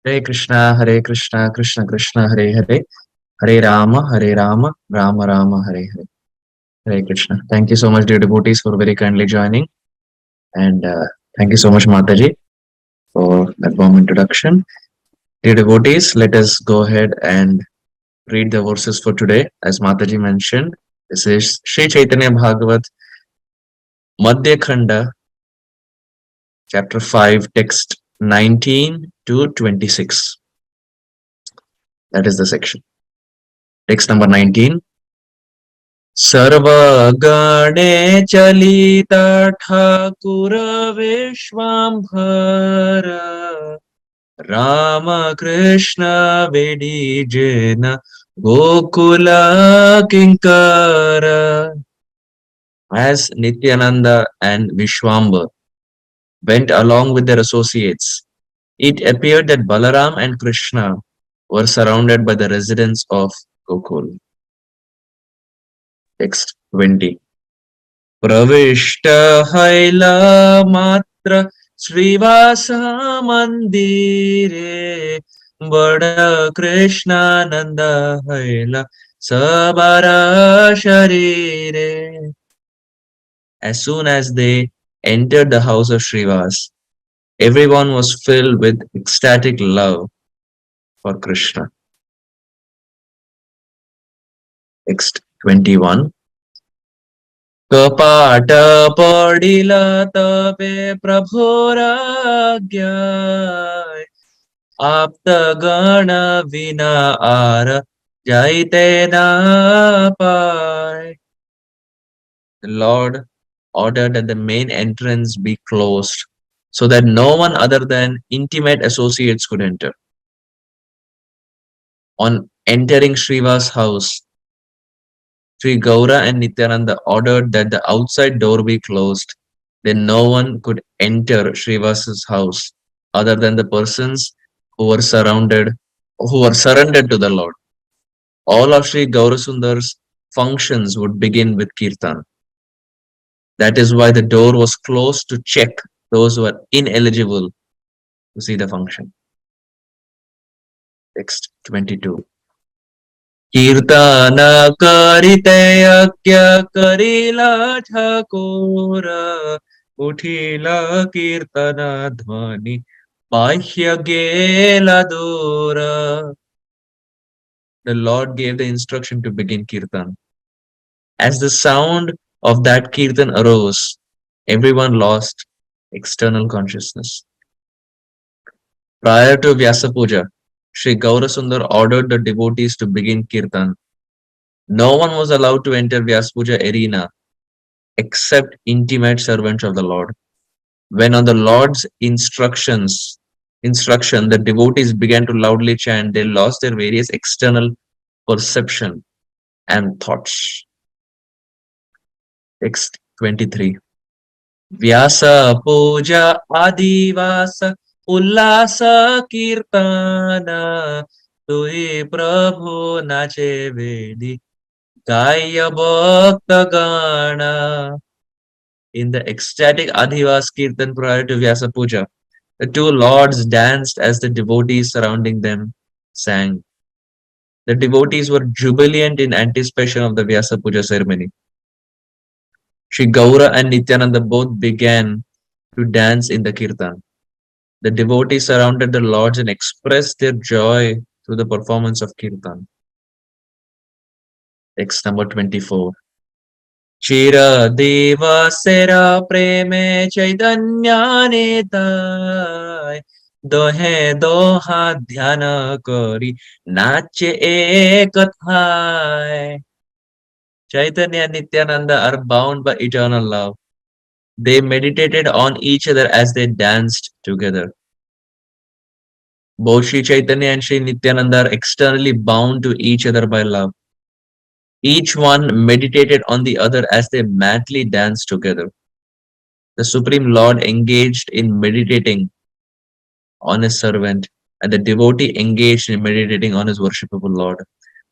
Hare Krishna, Krishna Krishna, Hare Hare, Hare Rama, Rama Rama, Hare Hare. Hare Krishna. Thank you so much, dear devotees, for very kindly joining. And thank you so much, Mataji, for that warm introduction. Dear devotees, let us go ahead and read the verses for today. As Mataji mentioned, this is Sri Chaitanya Bhagavat, Madhya Khanda, chapter 5, text 19 to 26. That is the section. Text number 19. सर्वगणे चलित ठाकुर विश्वाम्भर राम कृष्ण विडिजेन गोकुल किंकर. As Nityananda and Vishwambar went along with their associates, it appeared that Balaram and Krishna were surrounded by the residents of Gokul. Text 20. Pravishta haila matra Śrīvāsa mandire Bada Krishna nanda haila sabara sharire. As soon as they entered the house of Śrīvāsa, everyone was filled with ecstatic love for Krishna. Text 21. कपाट पडिला तबे प्रभोर आज्ञाय आप्त गण विना are जाइते ना पाय. The Lord ordered that the main entrance be closed so that no one other than intimate associates could enter. On entering Śrīvāsa's house, Sri Gaura and Nityananda ordered that the outside door be closed. Then no one could enter Śrīvāsa's house other than the persons who were surrendered to the Lord. All of Sri Gaurasundar's functions would begin with Kirtan. That is why the door was closed to check those who are ineligible to see the function. Text 22. कीर्तन करिते यज्ञ करिला ठाकुर उठिला कीर्तन ध्वनि बाह्य गेला दूर. The Lord gave the instruction to begin Kirtan. As the sound of that Kirtan arose, everyone lost external consciousness. Prior to Vyasa Puja, Sri Gaurasundar ordered the devotees to begin Kirtan. No one was allowed to enter Vyasa Puja arena except intimate servants of the Lord. When on the Lord's instruction, the devotees began to loudly chant, they lost their various external perception and thoughts. Text 23. Vyasa Puja Adivasa Ullasa Kirtana Tui Prabhu Nache Vedi Gaya Bhakta Gana. In the ecstatic Adhivas Kirtan prior to Vyasa Puja, the two lords danced as the devotees surrounding them sang. The devotees were jubilant in anticipation of the Vyasa Puja ceremony. Sri Gaura and Nityananda both began to dance in the Kirtan. The devotees surrounded the lords and expressed their joy through the performance of Kirtan. Text number 24. Chira Deva Sera Preme Chaitanyane Tai Dohe Doha Dhyana Kari Nache Ekathai. Chaitanya and Nityananda are bound by eternal love. They meditated on each other as they danced together. Both Sri Chaitanya and Sri Nityananda are externally bound to each other by love. Each one meditated on the other as they madly danced together. The Supreme Lord engaged in meditating on his servant, and the devotee engaged in meditating on his worshipable Lord.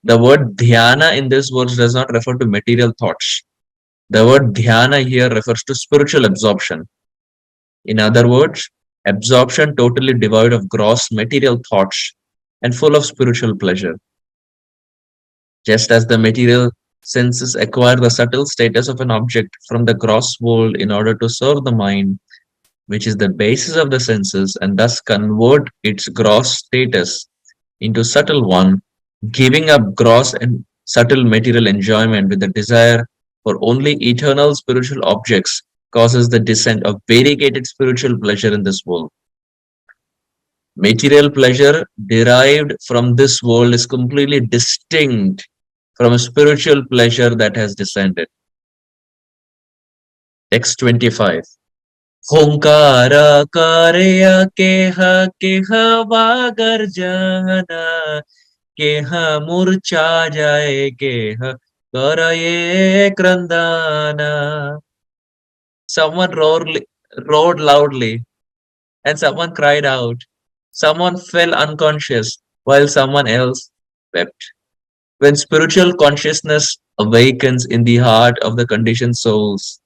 The word dhyana in this verse does not refer to material thoughts. The word dhyana here refers to spiritual absorption. In other words, absorption totally devoid of gross material thoughts and full of spiritual pleasure. Just as the material senses acquire the subtle status of an object from the gross world in order to serve the mind, which is the basis of the senses, and thus convert its gross status into subtle one, giving up gross and subtle material enjoyment with the desire for only eternal spiritual objects causes the descent of variegated spiritual pleasure in this world. Material pleasure derived from this world is completely distinct from a spiritual pleasure that has descended. Text 25. Hunkara karya keha keha vagarjana keha murcha jaye keha karaye krandana. Someone roared loudly, and someone cried out. Someone fell unconscious while someone else wept. When spiritual consciousness awakens in the heart of the conditioned souls,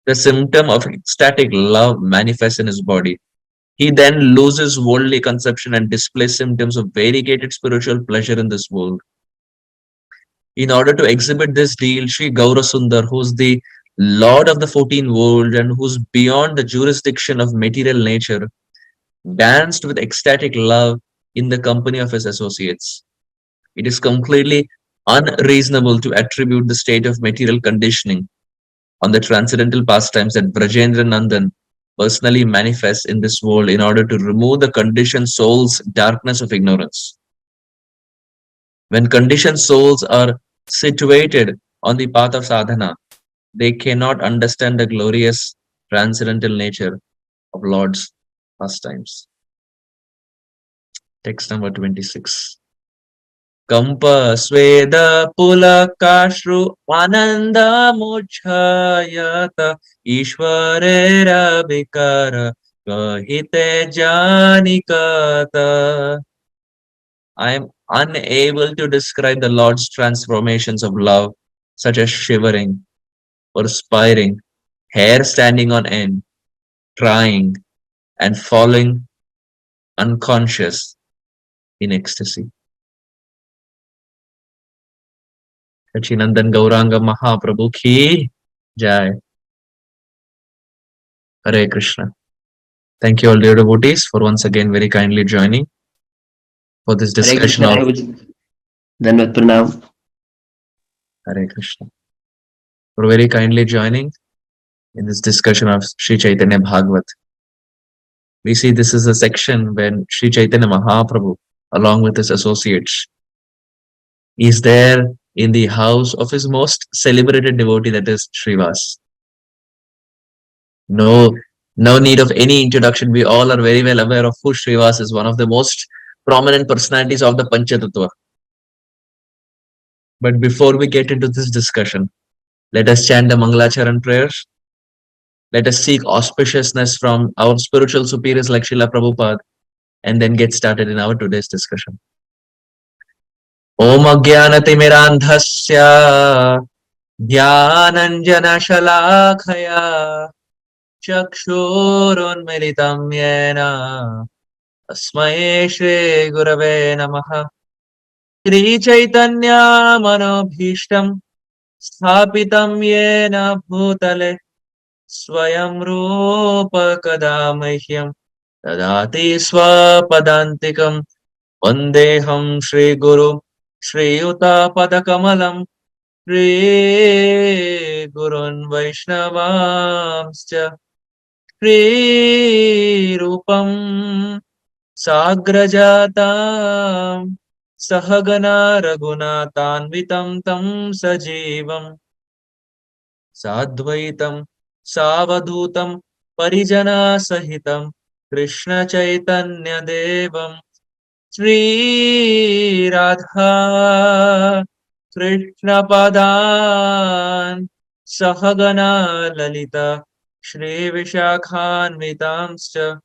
the symptom of ecstatic love manifests in his body. He then loses worldly conception and displays symptoms of variegated spiritual pleasure in this world. In order to exhibit this deal, Sri Gaurasundar, who's the Lord of the 14 worlds and who's beyond the jurisdiction of material nature, danced with ecstatic love in the company of his associates. It is completely unreasonable to attribute the state of material conditioning on the transcendental pastimes that Brajendra Nandan personally manifests in this world in order to remove the conditioned soul's darkness of ignorance. When conditioned souls are situated on the path of sadhana, they cannot understand the glorious transcendental nature of Lord's pastimes. Text number 26. Kampa sweda pulakashru ananda muchayata ishwarera vikara kahite janikata. I am unable to describe the Lord's transformations of love, such as shivering, perspiring, hair standing on end, crying, and falling unconscious in ecstasy. Sachinandan Gauranga Mahaprabhu ki Jai. Hare Krishna. Thank you all dear devotees for once again very kindly joining for this Hare discussion Krishna, of Dandavat Pranam. Hare Krishna. For very kindly joining in this discussion of Sri Chaitanya Bhagavat. We see this is a section when Sri Chaitanya Mahaprabhu, along with his associates, is there in the house of his most celebrated devotee, that is Śrīvāsa. No need of any introduction. We all are very well aware of who Śrīvāsa is, one of the most prominent personalities of the Panchatattva. But before we get into this discussion, let us chant the Mangalacharan prayers. Let us seek auspiciousness from our spiritual superiors like Srila Prabhupada, and then get started in our today's discussion. Om Ajnanatimirandhasya Dhyananjana-shalakaya Chakshurunmilitam yena Tasmai Shri Gurave Namaha. Shri Chaitanya Manobhishtam Sthapitam yena bhutale Swayam Rupa Kadamahyam Tadati Swapadantikam Vandeham Shri Guru Shri Yuta Padakamalam Shri Gurun Vaishnavamscha Shri Rupam Sagrajatam Sahagana Raghunatanvitam Tam Sajivam Sadvaitam Savadhutam Parijana Sahitam Krishna Chaitanya Devam Shri Radha Krishna Padan Sahagana Lalita Shri Vishakhanvitamscha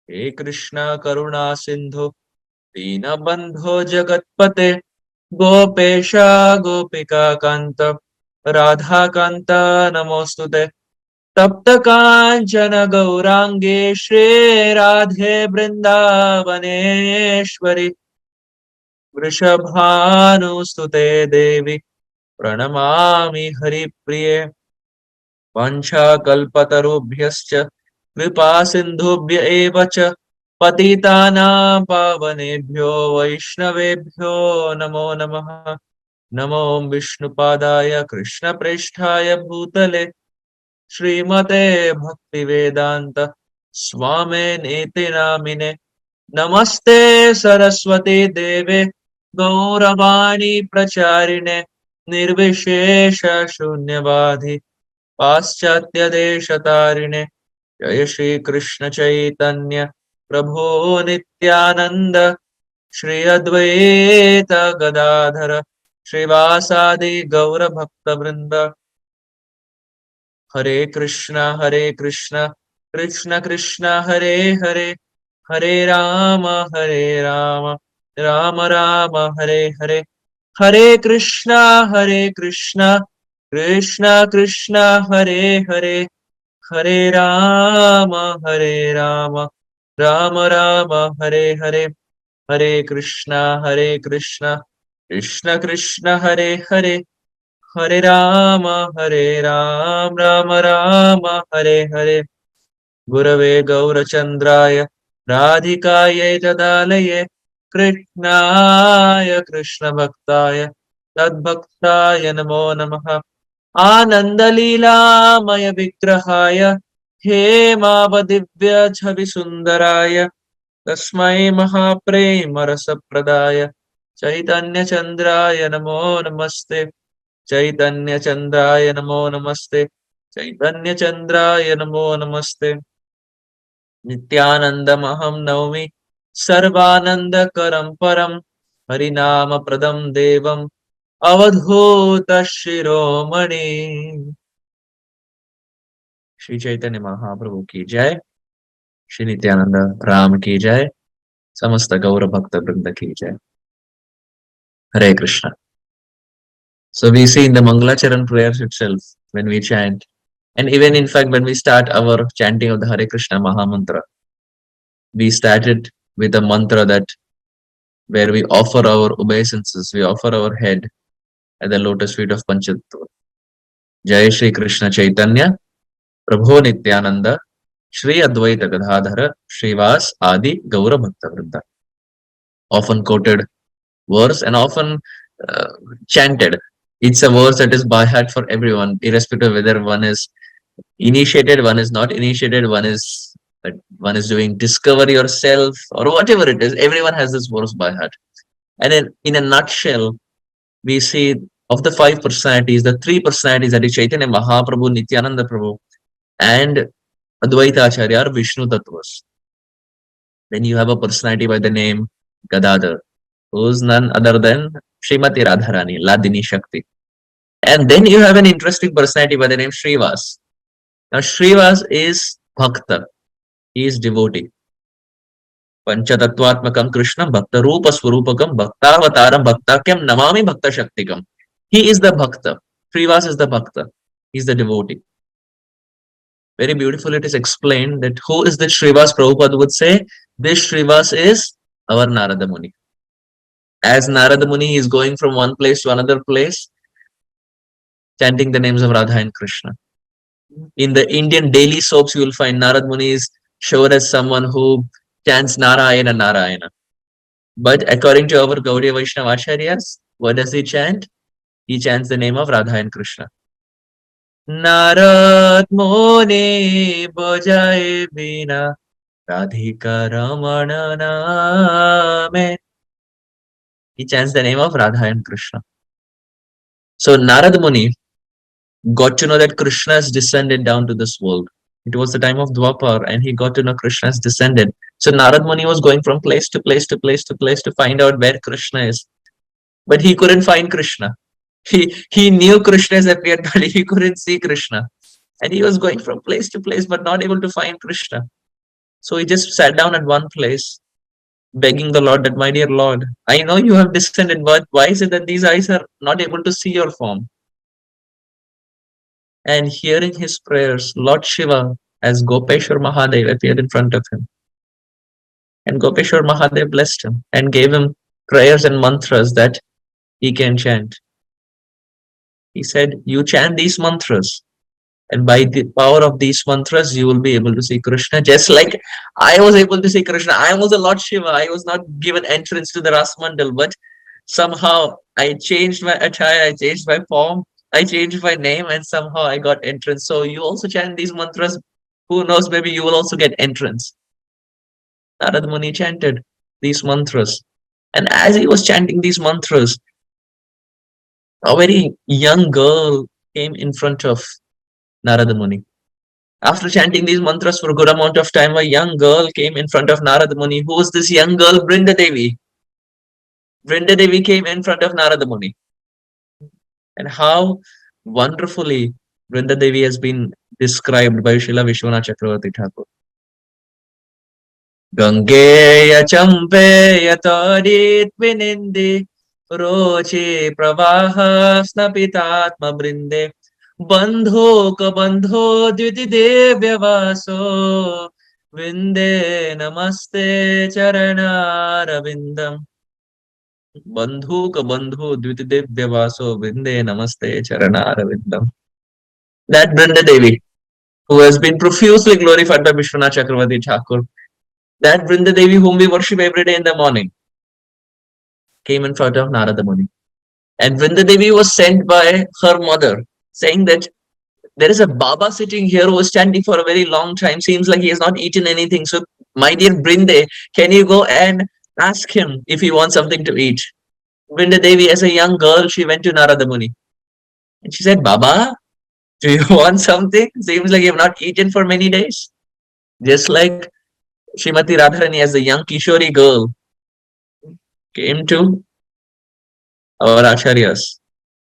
He Krishna Karuna Sindhu Dina Bandho Jagatpate Gopesha Gopika Kanta Radha Kanta Namostute तप्त कांचन गौरांगे श्री राधे वृंदावनेश्वरी वृषभानुसुते देवी प्रणमामि हरिप्रिये वंशाकल्पतरुभ्यश्च कृपा सिन्धुभ्य एव च पतितानां पावनेभ्यो वैष्णवेभ्यो नमो नमः। नमो विष्णुपादाय कृष्णप्रेष्ठाय भूतले श्रीमते भक्तिवेदांत स्वामिनेति नामिने। नमस्ते सरस्वती देवे गौरवाणी प्रचारिणे निर्विशेष शून्यवादी पाश्चात्य देशतारिणे। जय श्री कृष्ण चैतन्य प्रभो नित्यानंद श्री अद्वैत गदाधर श्रीवासादि गौर भक्त वृंद। हरे कृष्णा कृष्ण कृष्ण हरे हरे हरे राम राम राम हरे हरे। हरे कृष्णा कृष्ण कृष्ण हरे हरे हरे राम राम राम हरे हरे। हरे कृष्णा कृष्ण कृष्ण हरे हरे हरे राम राम राम हरे हरे। गुरवे गौरचंद्राय राधिकायै तदालये कृष्णाय कृष्ण भक्ताय तद्भक्ताय नमो नमः। आनंदलीलामय विग्रहाय हेमावदिव्य छवि सुंदराय तस्मै महाप्रेम रसप्रदाय चैतन्य चंद्राय नमो नमस्ते। चैतन्य चंद्राय नमो नमस्ते। चैतन्य चंद्राय नमो नमस्ते। नित्यानंदमहं नौमि सर्वानंदकरं परं हरिनाम प्रदं देवम् अवधूत शिरोमणि। श्री चैतन्य महाप्रभु की जय। श्री नित्यानंद राम की जय। समस्त गौर भक्त वृंद की जय। Hare Krishna. So we see in the Mangalacharan prayers itself, when we chant, and even in fact when we start our chanting of the Hare Krishna Maha Mantra, we started with a mantra that where we offer our obeisances, we offer our head at the lotus feet of Panchatattva. Jai Shri Krishna Chaitanya, Prabhu Nityananda, Shri Advaita Gadadhara, Śrīvāsa Adi Gaura Bhakta Vrinda. Often quoted verse and often uh, chanted. It's a verse that is by heart for everyone, irrespective of whether one is initiated, one is not initiated, one is doing discover yourself or whatever it is. Everyone has this verse by heart. And in a nutshell, we see of the five personalities, the three personalities, that is Chaitanya Mahaprabhu, Nityananda Prabhu, and Advaita Acharya are Vishnu Tattvas. Then you have a personality by the name Gadadhar, who is none other than Srimati Radharani, Ladini Shakti. And then you have an interesting personality by the name Śrīvāsa. Now Śrīvāsa is Bhakta, he is devotee. Panchatattvatmakam Krishna Bhakta Rupa Swarupakam Bhaktavataram Bhaktakyam Namami Bhakta Shaktikam. He is the Bhakta. Śrīvāsa is the Bhakta. He is the devotee. Very beautiful it is explained that who is the Śrīvāsa. Prabhupada would say, this Śrīvāsa is our Narada Muni. As Narada Muni is going from one place to another place, chanting the names of Radha and Krishna. In the Indian daily soaps, you will find Narada Muni is shown as someone who chants Narayana, Narayana. But according to our Gaudiya Vaishnava Acharyas, what does he chant? He chants the name of Radha and Krishna. Narad Muni Bojaye Bina Radhika Ramana Name. He chants the name of Radha and Krishna. So Narad Muni got to know that Krishna has descended down to this world. It was the time of Dwapar and he got to know Krishna has descended. So Narad Muni was going from place to place to place to place to find out where Krishna is. But he couldn't find Krishna. He knew Krishna has appeared, but he couldn't see Krishna. And he was going from place to place, but not able to find Krishna. So he just sat down at one place, begging the Lord that, my dear Lord, I know you have descended, but why is it that these eyes are not able to see your form? And hearing his prayers, Lord Shiva as Gopeshwar Mahadev appeared in front of him. And Gopeshwar Mahadev blessed him and gave him prayers and mantras that he can chant. He said, you chant these mantras, and by the power of these mantras, you will be able to see Krishna. Just like I was able to see Krishna. I was a Lord Shiva. I was not given entrance to the Ras Mandal, but somehow I changed my attire, I changed my form, I changed my name, and somehow I got entrance. So you also chant these mantras. Who knows, maybe you will also get entrance. Narad Muni chanted these mantras. And as he was chanting these mantras, a very young girl came in front of Narada Muni. After chanting these mantras for a good amount of time, a young girl came in front of Narada Muni. Who was this young girl? Brinda Devi. Brinda Devi came in front of Narada Muni. And how wonderfully Brinda Devi has been described by Srila Vishwanath Chakravarti Thakur. Gangeya champeya tarit vinindi roche pravaha snapitatma brinde bandho ka bandho dviti devyavaso vinde namaste charanaravindam. Bandhu ka bandhu dviti devyavaso vinde namaste charanaravindam. That Brinda Devi, who has been profusely glorified by Vishwanath Chakravarti Thakur, that Brinda Devi whom we worship every day in the morning, came in front of Narada Muni. And Brinda Devi was sent by her mother, saying that there is a Baba sitting here who is standing for a very long time. Seems like he has not eaten anything. So, my dear Brinde, can you go and ask him if he wants something to eat? Brinda Devi, as a young girl, she went to Narada Muni. And she said, Baba, do you want something? Seems like you have not eaten for many days. Just like Srimati Radharani, as a young Kishori girl, came to our Acharyas.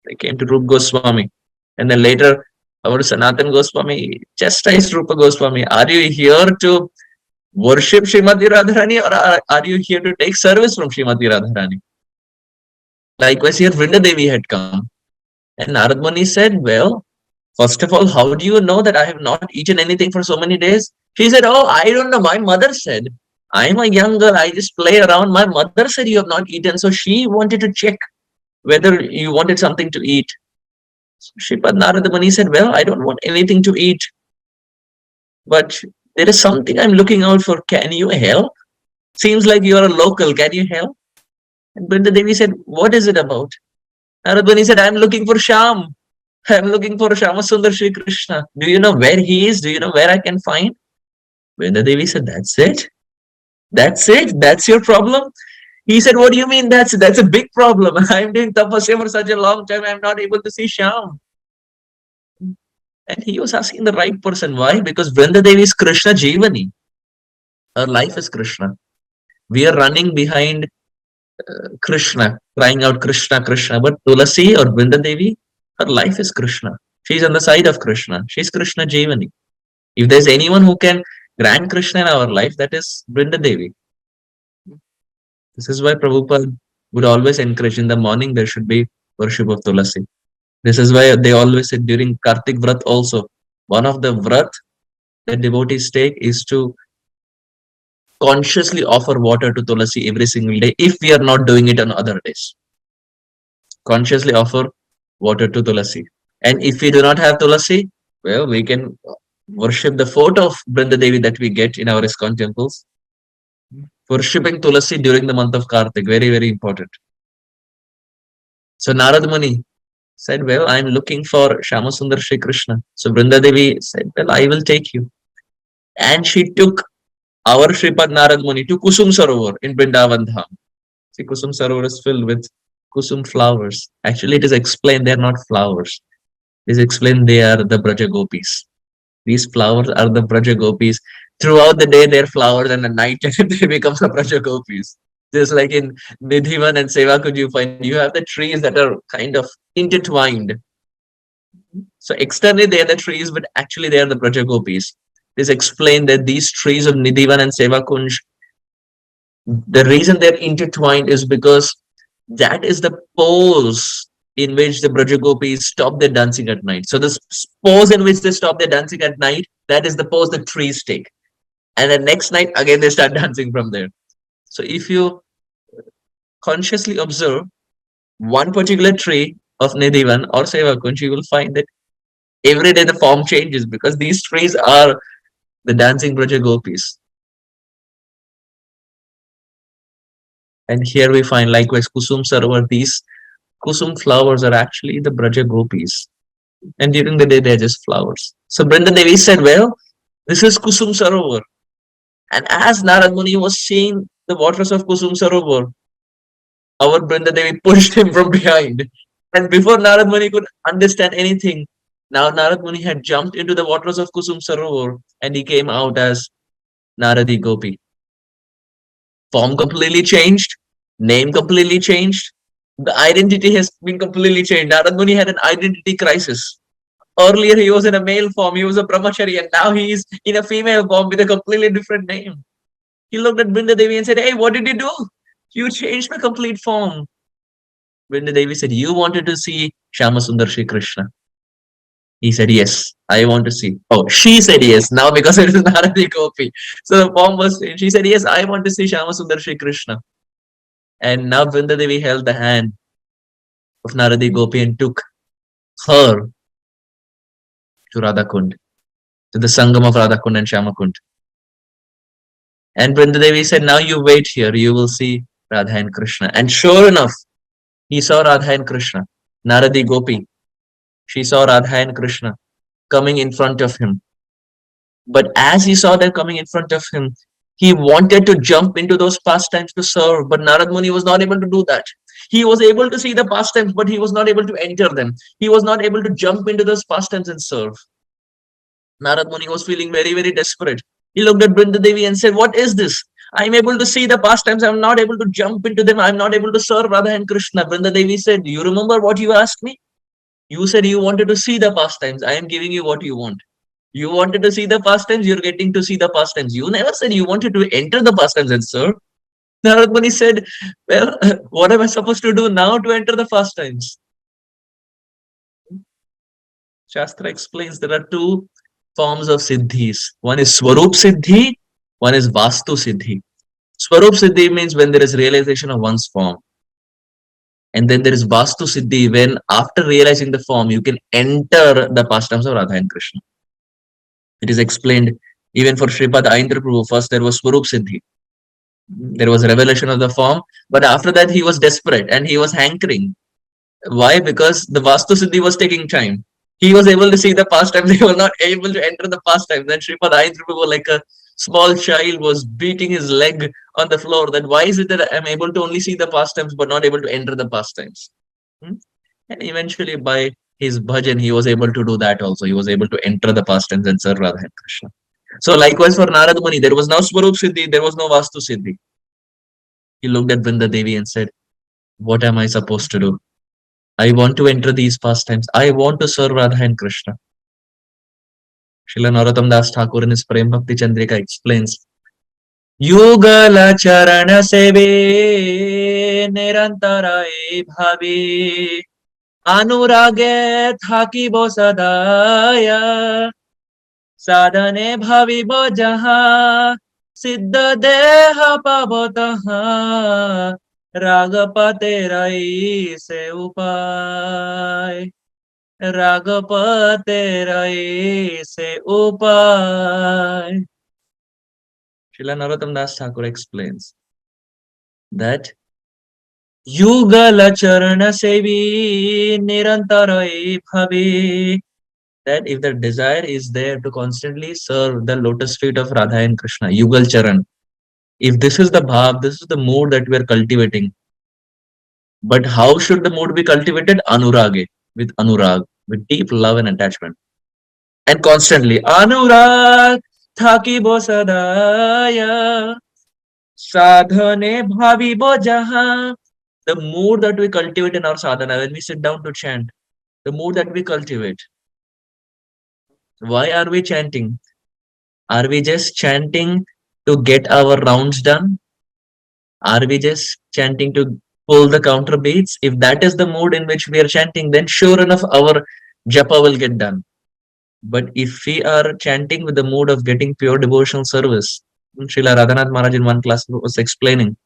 They came to Rupa Goswami. And then later, our Sanatan Goswami chastised Rupa Goswami. Are you here to worship Srimati Radharani, or are you here to take service from Srimati Radharani? Likewise, here Vrinda Devi had come. And Narad Muni said, well, first of all, how do you know that I have not eaten anything for so many days? She said, oh, I don't know. My mother said, I'm a young girl. I just play around. My mother said you have not eaten. So she wanted to check whether you wanted something to eat. So Shripad Narada Muni said, well, I don't want anything to eat, but there is something I'm looking out for. Can you help? Seems like you are a local. Can you help? And Brinda Devi said, what is it about? Narada Muni said, I'm looking for Sham. I'm looking for Shama Sundar Shri Krishna. Do you know where he is? Do you know where I can find? Brinda Devi said, that's it? That's it? That's your problem? He said, what do you mean that's a big problem? I'm doing tapasya for such a long time. I'm not able to see Sham. And he was asking the right person. Why? Because Vrinda Devi is Krishna Jivani. Her life is Krishna. We are running behind Krishna, crying out Krishna, Krishna. But Tulasi or Vrinda Devi, her life is Krishna. She's on the side of Krishna. She's Krishna Jivani. If there's anyone who can grant Krishna in our life, that is Vrinda Devi. This is why Prabhupada would always encourage in the morning there should be worship of Tulasi. This is why they always said during Kartik Vrat also, one of the Vrat that devotees take is to consciously offer water to Tulasi every single day if we are not doing it on other days. Consciously offer water to Tulasi. And if we do not have Tulasi, well, we can worship the photo of Brinda Devi that we get in our ISKCON temples. Worshipping Tulasi during the month of Kartik, very, very important. So Narad Muni said, well, I'm looking for Shama Sundar Shri Krishna. So Brinda Devi said, well, I will take you. And she took our Shripad Narad Muni to Kusum Sarovar in Vrindavan Dham. See, Kusum Sarovar is filled with Kusum flowers. Actually, it is explained they are not flowers. It is explained they are the Braja Gopis. These flowers are the Braja Gopis. Throughout the day, they're flowers, and at night they become the Braja Gopis. Just like in Nidhivan and Sevakunj, you find you have the trees that are kind of intertwined. So externally, they are the trees, but actually they are the Braja Gopis. It is explained that these trees of Nidhivan and Sevakunj, the reason they're intertwined is because that is the pose in which the Braja Gopis stop their dancing at night. So the pose in which they stop their dancing at night, that is the pose the trees take. And the next night, again, they start dancing from there. So if you consciously observe one particular tree of Nidhivan or Sevakunj, you will find that every day the form changes because these trees are the dancing Braja Gopis. And here we find likewise Kusum Sarovar, these Kusum flowers are actually the Braja Gopis. And during the day, they're just flowers. So Brinda Devi said, well, this is Kusum Sarovar. And as Narad Muni was seeing the waters of Kusum Sarovar, our Brinda Devi pushed him from behind. And before Narad Muni could understand anything, now Narad Muni had jumped into the waters of Kusum Sarovar and he came out as Naradi Gopi. Form completely changed, name completely changed, the identity has been completely changed. Narad Muni had an identity crisis. Earlier, he was in a male form, he was a brahmachari, and now he is in a female form with a completely different name. He looked at Brinda Devi and said, hey, what did you do? You changed my complete form. Brinda Devi said, you wanted to see Shama Sundar Shri Krishna. He said, yes, I want to see. Oh, she said yes, now because it is Naradi Gopi. So the form was changed. She said, yes, I want to see Shama Sundar Shri Krishna. And now Brinda Devi held the hand of Naradi Gopi and took her to Radha Kund, to the Sangam of Radha Kund and Shama Kund. And Brinda Devi said, now you wait here, you will see Radha and Krishna. And sure enough, he saw Radha and Krishna. Naradi Gopi, she saw Radha and Krishna coming in front of him. But as he saw them coming in front of him, he wanted to jump into those pastimes to serve, but Narad Muni was not able to do that. He was able to see the pastimes, but he was not able to enter them. He was not able to jump into those pastimes and serve. Narad Muni was feeling very, very desperate. He looked at Brinda Devi and said, what is this? I'm able to see the pastimes. I'm not able to jump into them. I'm not able to serve Radha and Krishna. Brinda Devi said, you remember what you asked me? You said you wanted to see the pastimes. I am giving you what you want. You wanted to see the pastimes, you're getting to see the pastimes. You never said you wanted to enter the pastimes and serve. Narad Muni said, well, what am I supposed to do now to enter the pastimes? Shastra explains there are two forms of siddhis. One is Swarup Siddhi, one is Vastu Siddhi. Swarup Siddhi means when there is realization of one's form. And then there is Vastu Siddhi, when after realizing the form, you can enter the pastimes of Radha and Krishna. It is explained even for Shripad Aindra Prabhu. First, there was Swarup Siddhi. There was a revelation of the form, but after that, he was desperate and he was hankering. Why? Because the Vastu Siddhi was taking time. He was able to see the pastimes, he was not able to enter the pastimes. Then Shripad Aindra Prabhu, like a small child, was beating his leg on the floor. That why is it that I'm able to only see the pastimes but not able to enter the pastimes? And eventually, by his bhajan, he was able to do that also. He was able to enter the pastimes and serve Radha and Krishna. So likewise for Narad Muni, there was no Swarup Siddhi, there was no Vastu Siddhi. He looked at Brinda Devi and said, what am I supposed to do? I want to enter these pastimes. I want to serve Radha and Krishna. Srila Narottam Das Thakur in his Prem Bhakti Chandrika explains, Yugala Charana Seve Nirantarai Bhavi Anurage Thakibo Sadaya Sadhane Bhavibo Jaha Siddha Deha Pavotaha Ragapate Rai Se Upay Ragapate Rai Se Upay. Srila Narottam Das Thakur explains that Yugala Charana Sevi Nirantarai Bhavi, that if the desire is there to constantly serve the lotus feet of Radha and Krishna, Yugal Charan, if this is the bhav, this is the mood that we are cultivating. But how should the mood be cultivated? Anurage, with anurag, with deep love and attachment. And constantly, Anurag Thakibo Sadaya Sadhane Bhavibo Jaha. The mood that we cultivate in our sadhana, when we sit down to chant, the mood that we cultivate. Why are we chanting? Are we just chanting to get our rounds done? Are we just chanting pull the counter beats. If that is the mood in which we are chanting, then sure enough, our japa will get done. But if we are chanting with the mood of getting pure devotional service, Srila Radhanath Maharaj in one class was explaining,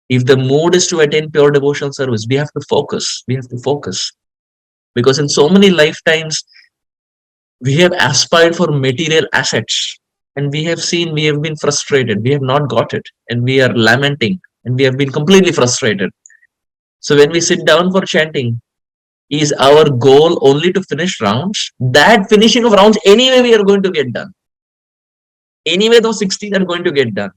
if the mood is to attain pure devotional service, we have to focus. We have to focus. Because in so many lifetimes, we have aspired for material assets. And we have seen, we have been frustrated. We have not got it. And we are lamenting. And we have been completely frustrated. So when we sit down for chanting, is our goal only to finish rounds? That finishing of rounds, anyway, we are going to get done. Anyway, those 16 are going to get done.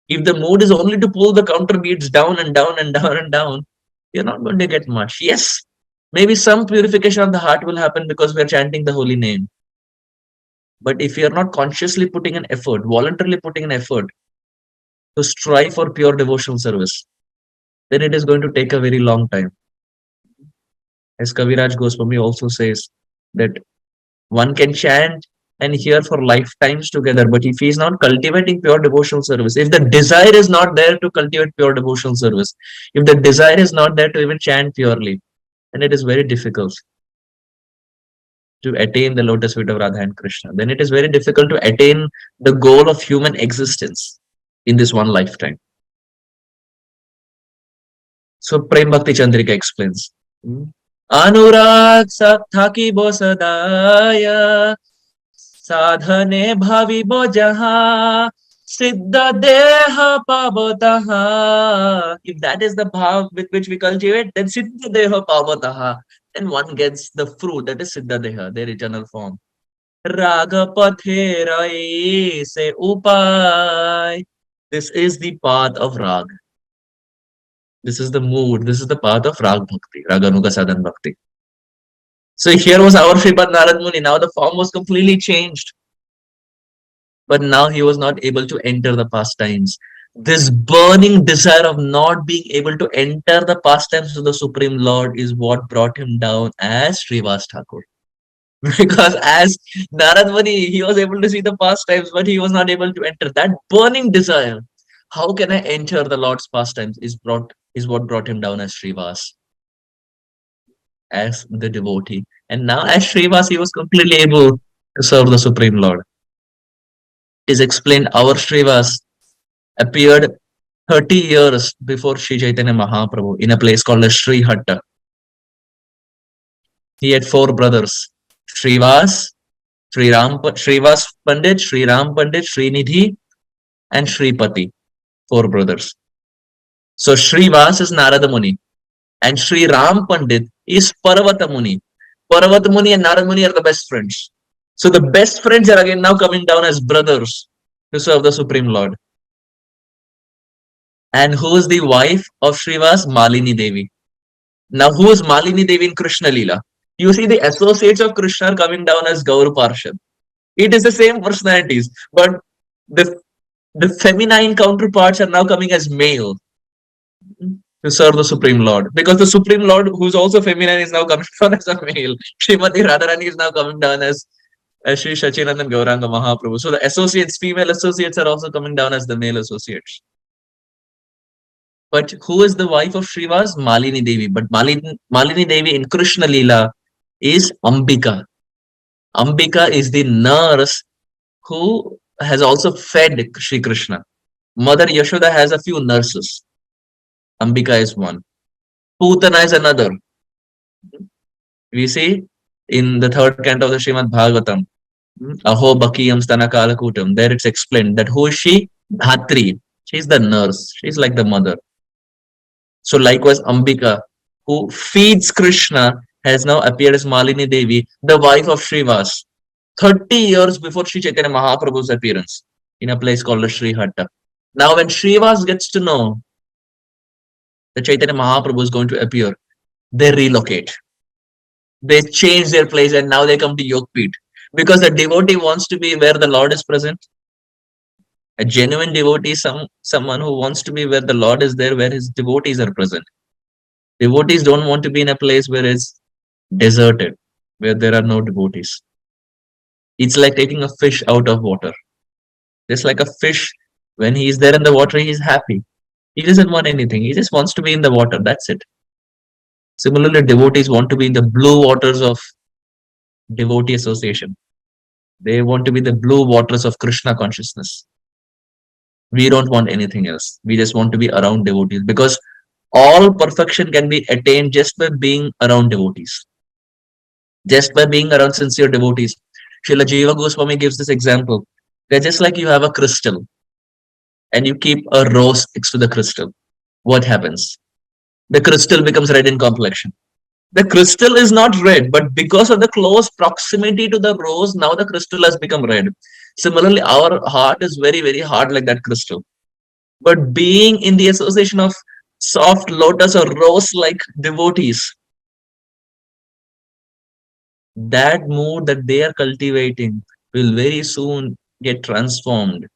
If the mood is only to pull the counter beats down and down and down and down, you're not going to get much. Yes, maybe some purification of the heart will happen because we're chanting the holy name. But if you're not consciously putting an effort, voluntarily putting an effort to strive for pure devotional service, then it is going to take a very long time. As Kaviraj Goswami also says, that one can chant and hear for lifetimes together, but if he is not cultivating pure devotional service, if the desire is not there to cultivate pure devotional service, if the desire is not there to even chant purely, then it is very difficult to attain the lotus feet of Radha and Krishna. Then it is very difficult to attain the goal of human existence in this one lifetime. So Prem Bhakti Chandrika explains, Anurag Thaki Bosadaya Sadhane Bhavi Bojaha Siddha Deha Pavataha. If that is the bhav with which we cultivate, then Siddha Deha Pavataha. Then one gets the fruit, that is Siddha Deha, their eternal form. Raga Pathe Rai Se Upai. This is the path of Rag. This is the mood. This is the path of Rag Bhakti, Raganuga Sadhan Bhakti. So here was our Sripad Narad Muni. Now the form was completely changed. But now he was not able to enter the pastimes. This burning desire of not being able to enter the pastimes of the Supreme Lord is what brought him down as Śrīvāsa Ṭhākura. Because as Narad Muni, he was able to see the pastimes, but he was not able to enter. That burning desire, how can I enter the Lord's pastimes, is what brought him down as Śrīvāsa, as the devotee. And now as Śrīvāsa, he was completely able to serve the Supreme Lord. It is explained our Śrīvāsa appeared 30 years before Sri Chaitanya Mahaprabhu in a place called as Srihatta. He had 4 brothers, Śrīvāsa, Śrīvāsa Pandit, Sri Ram Pandit, Srinidhi, and Sripati. 4 brothers. So Śrīvāsa is Narada Muni, and Sri Ram Pandit is Parvata Muni. Parvata Muni and Narada Muni are the best friends. So the best friends are again now coming down as brothers to serve the Supreme Lord. And who is the wife of Śrīvāsa? Malini Devi. Now who is Malini Devi in Krishna Leela? You see the associates of Krishna are coming down as Gaur Parshad. It is the same personalities, but the feminine counterparts are now coming as male to serve the Supreme Lord. Because the Supreme Lord, who is also feminine, is now coming down as a male. Srimati Radharani is now coming down as Sri Sachinandan Gauranga Mahaprabhu. So the associates, female associates, are also coming down as the male associates. But who is the wife of Śrīvāsa? Malini Devi. But Malini Devi in Krishna Leela is Ambika. Ambika is the nurse who has also fed Sri Krishna. Mother Yashoda has a few nurses. Ambika is one. Putana is another. We see in the 3rd canto of the Srimad Bhagavatam, Aho Bakiyam Stana Kalakutam, there it's explained that who is she? Dhatri. She's the nurse. She's like the mother. So likewise, Ambika, who feeds Krishna, has now appeared as Malini Devi, the wife of Śrīvāsa, 30 years before Sri Chaitanya Mahaprabhu's appearance in a place called Srihatta. Now when Śrīvāsa gets to know that Chaitanya Mahaprabhu is going to appear, they relocate. They change their place and now they come to Yogpit. Because the devotee wants to be where the Lord is present. A genuine devotee is someone who wants to be where the Lord is there, where his devotees are present. Devotees don't want to be in a place where it's deserted, where there are no devotees. It's like taking a fish out of water. Just like a fish, when he is there in the water, he is happy. He doesn't want anything. He just wants to be in the water. That's it. Similarly, devotees want to be in the blue waters of devotee association. They want to be the blue waters of Krishna consciousness. We don't want anything else. We just want to be around devotees, because all perfection can be attained just by being around devotees, just by being around sincere devotees. Srila Jiva Goswami gives this example. They're just like you have a crystal and you keep a rose next to the crystal. What happens? The crystal becomes red in complexion. The crystal is not red, but because of the close proximity to the rose, now the crystal has become red. Similarly, our heart is very, very hard like that crystal. But being in the association of soft lotus or rose like devotees, that mood that they are cultivating will very soon get transformed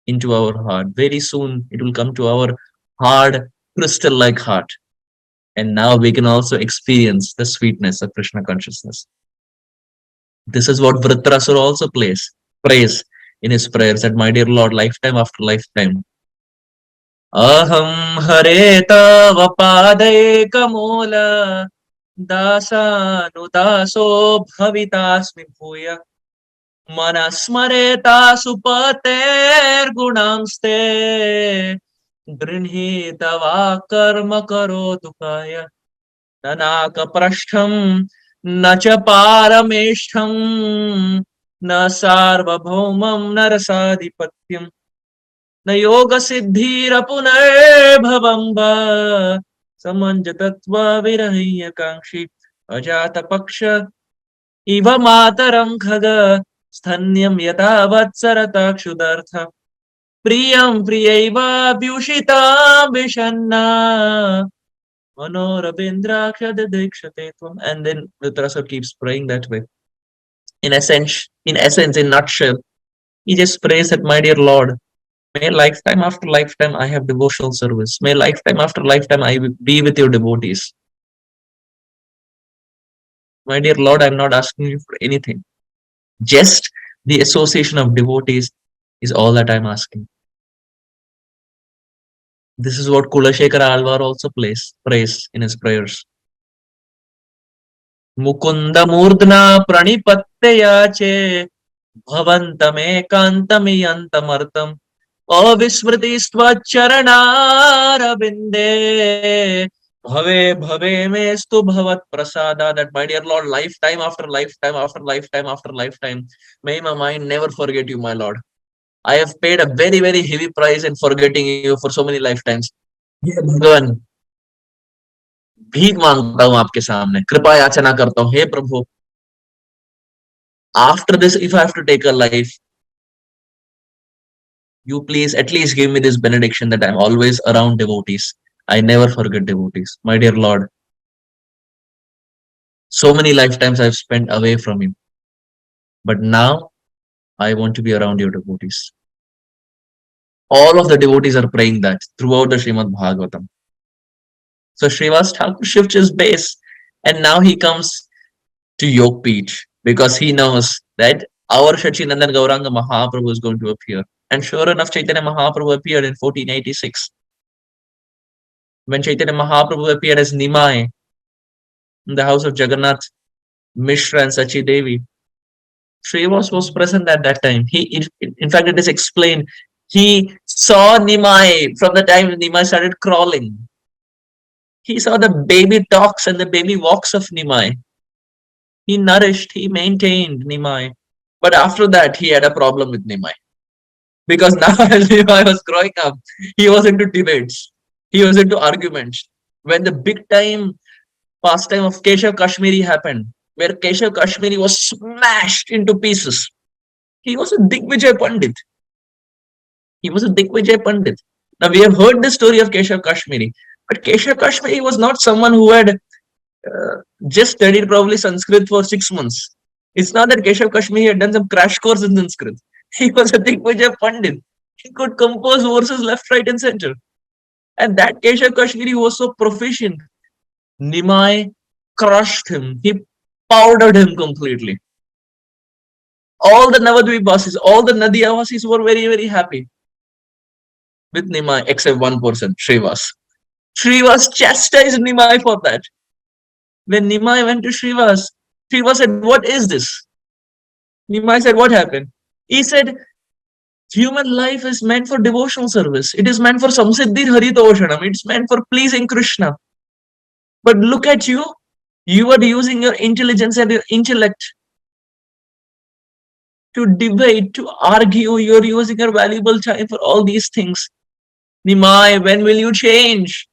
into our heart. Very soon it will come to our hard crystal like heart. And now we can also experience the sweetness of Krishna consciousness. This is what Vritrasura also prays in his prayers, that my dear Lord, lifetime after lifetime, aham hare tava padayekamola dasanudaso bhavitasmi bhuya manasmareta supater gunamste grinhitava karma karotu kaya nanaka prashtham na cha parameshtham na sarvabhaumam narasadhipatyam na yoga siddhira punarbhavamba samanjatatva virahya kankshi ajata paksha iva mataram khaga sthanyam yata vatsarata kshudartha priyam priyaiva vyushita vishanna manorabindraksha didikshate tvam. And then Vritrasura keeps praying that way. In essence, in nutshell, he just prays that, my dear Lord, may lifetime after lifetime I have devotional service. May lifetime after lifetime I be with your devotees. My dear Lord, I'm not asking you for anything. Just the association of devotees is all that I'm asking. This is what Kulashekara Alvar also prays in his prayers. Mukunda Murdna Pranipatyache Bhavantamekantamyantamartam Avismrtistvaccharanarabinde Bhave Bhave Mestu Bhavat Prasada. That, my dear Lord, lifetime after lifetime after lifetime after lifetime, may my mind never forget you, my Lord. I have paid a very, very heavy price in forgetting you for so many lifetimes. हे भगवान, भीख मांगता हूं आपके सामने, कृपा याचना करता हूं, हे प्रभु, after this, if I have to take a life, you please at least give me this benediction that I'm always around devotees. I never forget devotees. My dear Lord, so many lifetimes I've spent away from you, but now I want to be around your devotees. All of the devotees are praying that throughout the Srimad Bhagavatam. So Śrīvāsa Ṭhākura shifts his base, and now he comes to Yogpith, because he knows that our Shachinandan Gauranga Mahaprabhu is going to appear. And sure enough, Chaitanya Mahaprabhu appeared in 1486. When Chaitanya Mahaprabhu appeared as Nimai in the house of Jagannath Mishra and Sachi Devi, Śrīvāsa was present at that time. In fact, it is explained, he saw Nimai from the time Nimai started crawling. He saw the baby talks and the baby walks of Nimai. He nourished, he maintained Nimai. But after that, he had a problem with Nimai. Because now as Nimai was growing up, he was into debates. He was into arguments. When the big time pastime of Keshav Kashmiri happened, where Keshav Kashmiri was smashed into pieces, he was a Digvijay Pandit. He was a Digvijay Pandit. Now we have heard the story of Keshav Kashmiri, but Keshav Kashmiri was not someone who had just studied probably Sanskrit for 6 months. It's not that Keshav Kashmiri had done some crash course in Sanskrit. He was a Digvijay Pandit. He could compose verses left, right, and center. And that Keshav Kashmiri was so proficient. Nimai crushed him. He powdered him completely. All the Navadvipasis, all the Nadiyavasis were very, very happy with Nimai, except one person, Śrīvāsa. Śrīvāsa chastised Nimai for that. When Nimai went to Śrīvāsa, Śrīvāsa said, "What is this?" Nimai said, "What happened?" He said, "Human life is meant for devotional service. It is meant for samsiddhi haritoshanam. It's meant for pleasing Krishna. But look at you. You are using your intelligence and your intellect to debate, to argue. You're using your valuable time for all these things. Nimai, when will you change?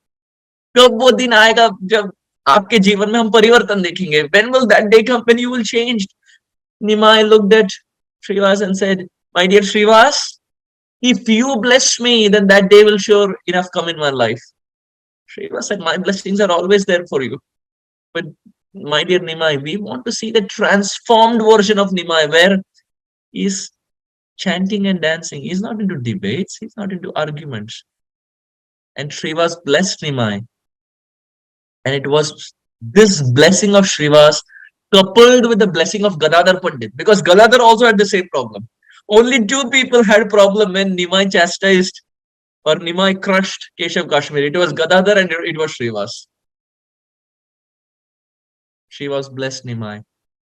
कब वो दिन आएगा जब आपके जीवन में हम परिवर्तन देखेंगे? When will that day come when you will change?" Nimai looked at Śrīvāsa and said, "My dear Śrīvāsa, if you bless me, then that day will sure enough come in my life." Śrīvāsa said, "My blessings are always there for you. But my dear Nimai, we want to see the transformed version of Nimai where he's chanting and dancing. He's not into debates. He's not into arguments." And Śrīvāsa blessed Nimai. And it was this blessing of Śrīvāsa coupled with the blessing of Gadadhar Pandit, because Gadadhar also had the same problem. Only two people had problem when Nimai chastised or Nimai crushed Keshav Kashmir. It was Gadadhar and it was Śrīvāsa. Śrīvāsa blessed Nimai.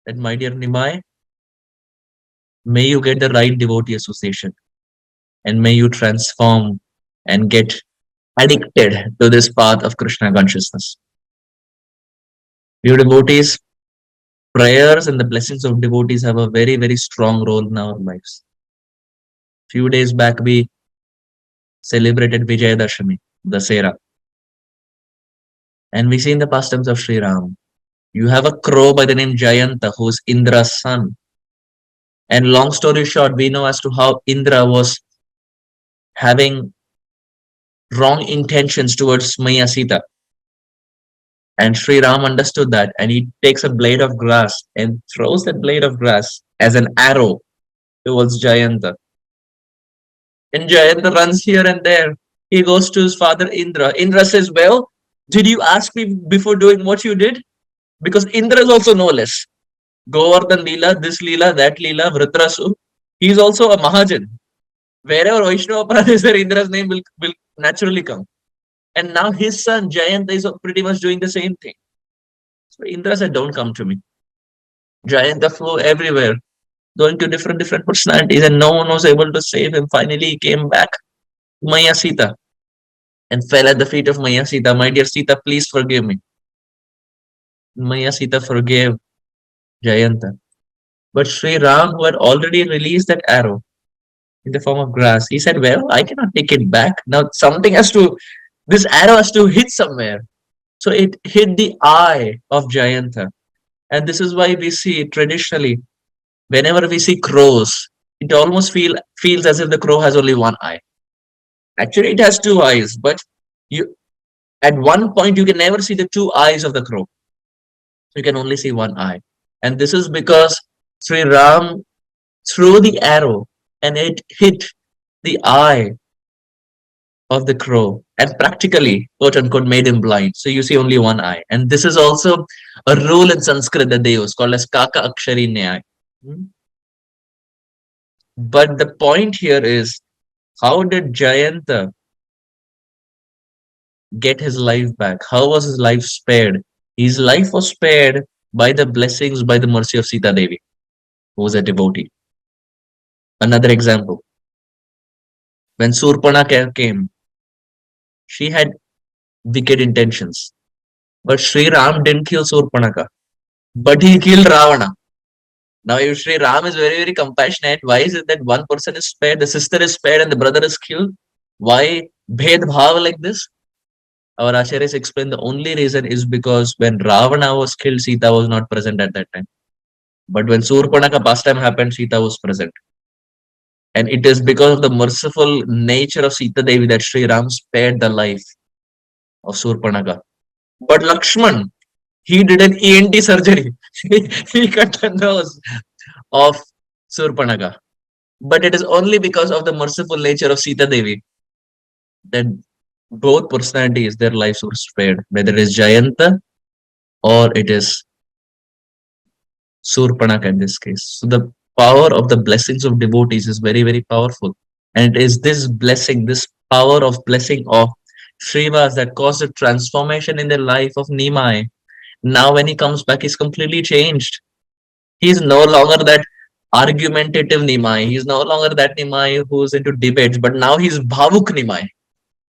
And my dear Nimai, may you get the right devotee association and may you transform and get addicted to this path of Krishna consciousness. Dear devotees, prayers and the blessings of devotees have a very, very strong role in our lives. Few days back, we celebrated Vijayadashami, Dasera. And we see in the pastimes of Sri Ram, you have a crow by the name Jayanta, who is Indra's son. And long story short, we know as to how Indra was having wrong intentions towards Maya Sita. And Sri Ram understood that, and he takes a blade of grass and throws that blade of grass as an arrow towards Jayanta. And Jayanta runs here and there. He goes to his father Indra. Indra says, "Well, did you ask me before doing what you did?" Because Indra is also no less. Govardhan Leela, this Leela, that Leela, Vritrasu. He is also a Mahajan. Wherever Vaishnava Aparadha is there, Indra's name will naturally come. And now his son Jayanta is pretty much doing the same thing. So Indra said, "Don't come to me." Jayanta flew everywhere, going to different personalities, and no one was able to save him. Finally, he came back to Maya Sita and fell at the feet of Maya Sita. "My dear Sita, please forgive me." Maya Sita forgave Jayanta. But Sri Ram, who had already released that arrow in the form of grass, he said, "Well, I cannot take it back. Now this arrow has to hit somewhere." So it hit the eye of Jayanta. And this is why we see traditionally, whenever we see crows, it almost feels as if the crow has only one eye. Actually, it has two eyes, but at one point you can never see the two eyes of the crow. You can only see one eye. And this is because Sri Ram threw the arrow and it hit the eye of the crow and practically, quote unquote, made him blind. So you see only one eye. And this is also a rule in Sanskrit that they use called as Kaka Akshari Nyaya. But the point here is, how did Jayanta get his life back? How was his life spared? His life was spared by the blessings, by the mercy of Sita Devi, who was a devotee. Another example, when Surpanaka came, she had wicked intentions. But Sri Ram didn't kill Surpanaka, but he killed Ravana. Now, if Sri Ram is very, very compassionate, why is it that one person is spared, the sister is spared, and the brother is killed? Why Bhed Bhav like this? Our Acharyas explain the only reason is because when Ravana was killed, Sita was not present at that time. But when Surpanaka pastime happened, Sita was present. And it is because of the merciful nature of Sita Devi that Sri Ram spared the life of Surpanaka. But Lakshman, he did an ENT surgery. He cut the nose of Surpanaka. But it is only because of the merciful nature of Sita Devi that both personalities, their lives were spared, whether it is Jayanta or it is Surpanaka in this case. So the power of the blessings of devotees is very, very powerful. And it is this blessing, this power of blessing of Śrīvāsa that caused a transformation in the life of Nimai. Now when he comes back, he's completely changed. He's no longer that argumentative Nimai. He's no longer that Nimai who's into debates, but now he's Bhavuk Nimai.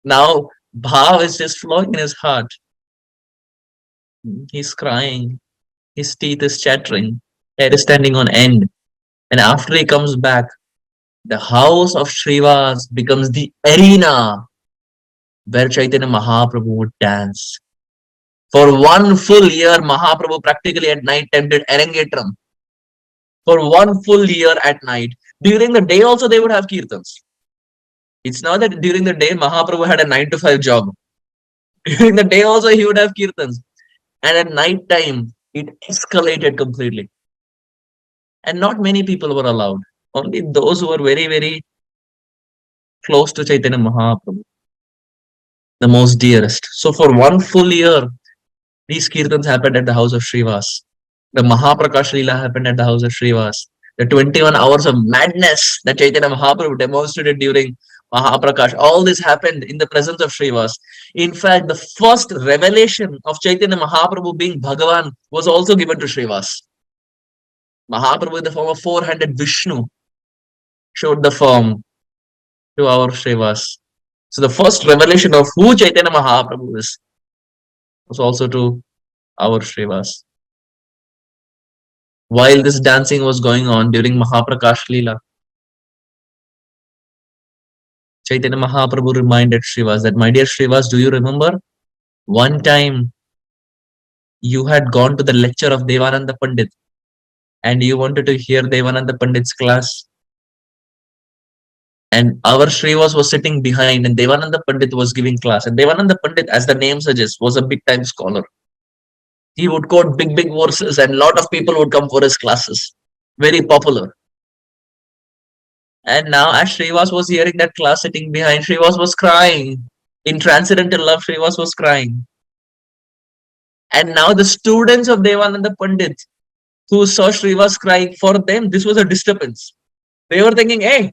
Now Bhav is just flowing in his heart. He's crying. His teeth is chattering. Hair is standing on end. And after he comes back, the house of Śrīvāsa becomes the arena where Chaitanya Mahaprabhu would dance. For 1 full year, Mahaprabhu practically at night time did Arangetram. For 1 full year at night. During the day also they would have kirtans. It's not that during the day Mahaprabhu had a 9 to 5 job. During the day also he would have kirtans. And at night time, it escalated completely. And not many people were allowed. Only those who were very, very close to Chaitanya Mahaprabhu, the most dearest. So for 1 full year, these kirtans happened at the house of Śrīvāsa. The Mahaprakash Leela happened at the house of Śrīvāsa. The 21 hours of madness that Chaitanya Mahaprabhu demonstrated during Mahaprakash, all this happened in the presence of Śrīvāsa. In fact, the first revelation of Chaitanya Mahaprabhu being Bhagavan was also given to Śrīvāsa. Mahaprabhu in the form of 400 Vishnu showed the form to our Śrīvāsa. So the first revelation of who Chaitanya Mahaprabhu is was also to our Śrīvāsa. While this dancing was going on during Mahaprakash Leela, Chaitanya Mahaprabhu reminded Śrīvāsa that, my dear Śrīvāsa, do you remember one time you had gone to the lecture of Devananda Pandit and you wanted to hear Devananda Pandit's class? And our Śrīvāsa was sitting behind and Devananda Pandit was giving class. And Devananda Pandit, as the name suggests, was a big time scholar. He would quote big verses and a lot of people would come for his classes. Very popular. And now as Śrīvāsa was hearing that class sitting behind, Śrīvāsa was crying. In transcendental love, Śrīvāsa was crying. And now the students of Devananda Pandit who saw Śrīvāsa crying, for them this was a disturbance. They were thinking, hey,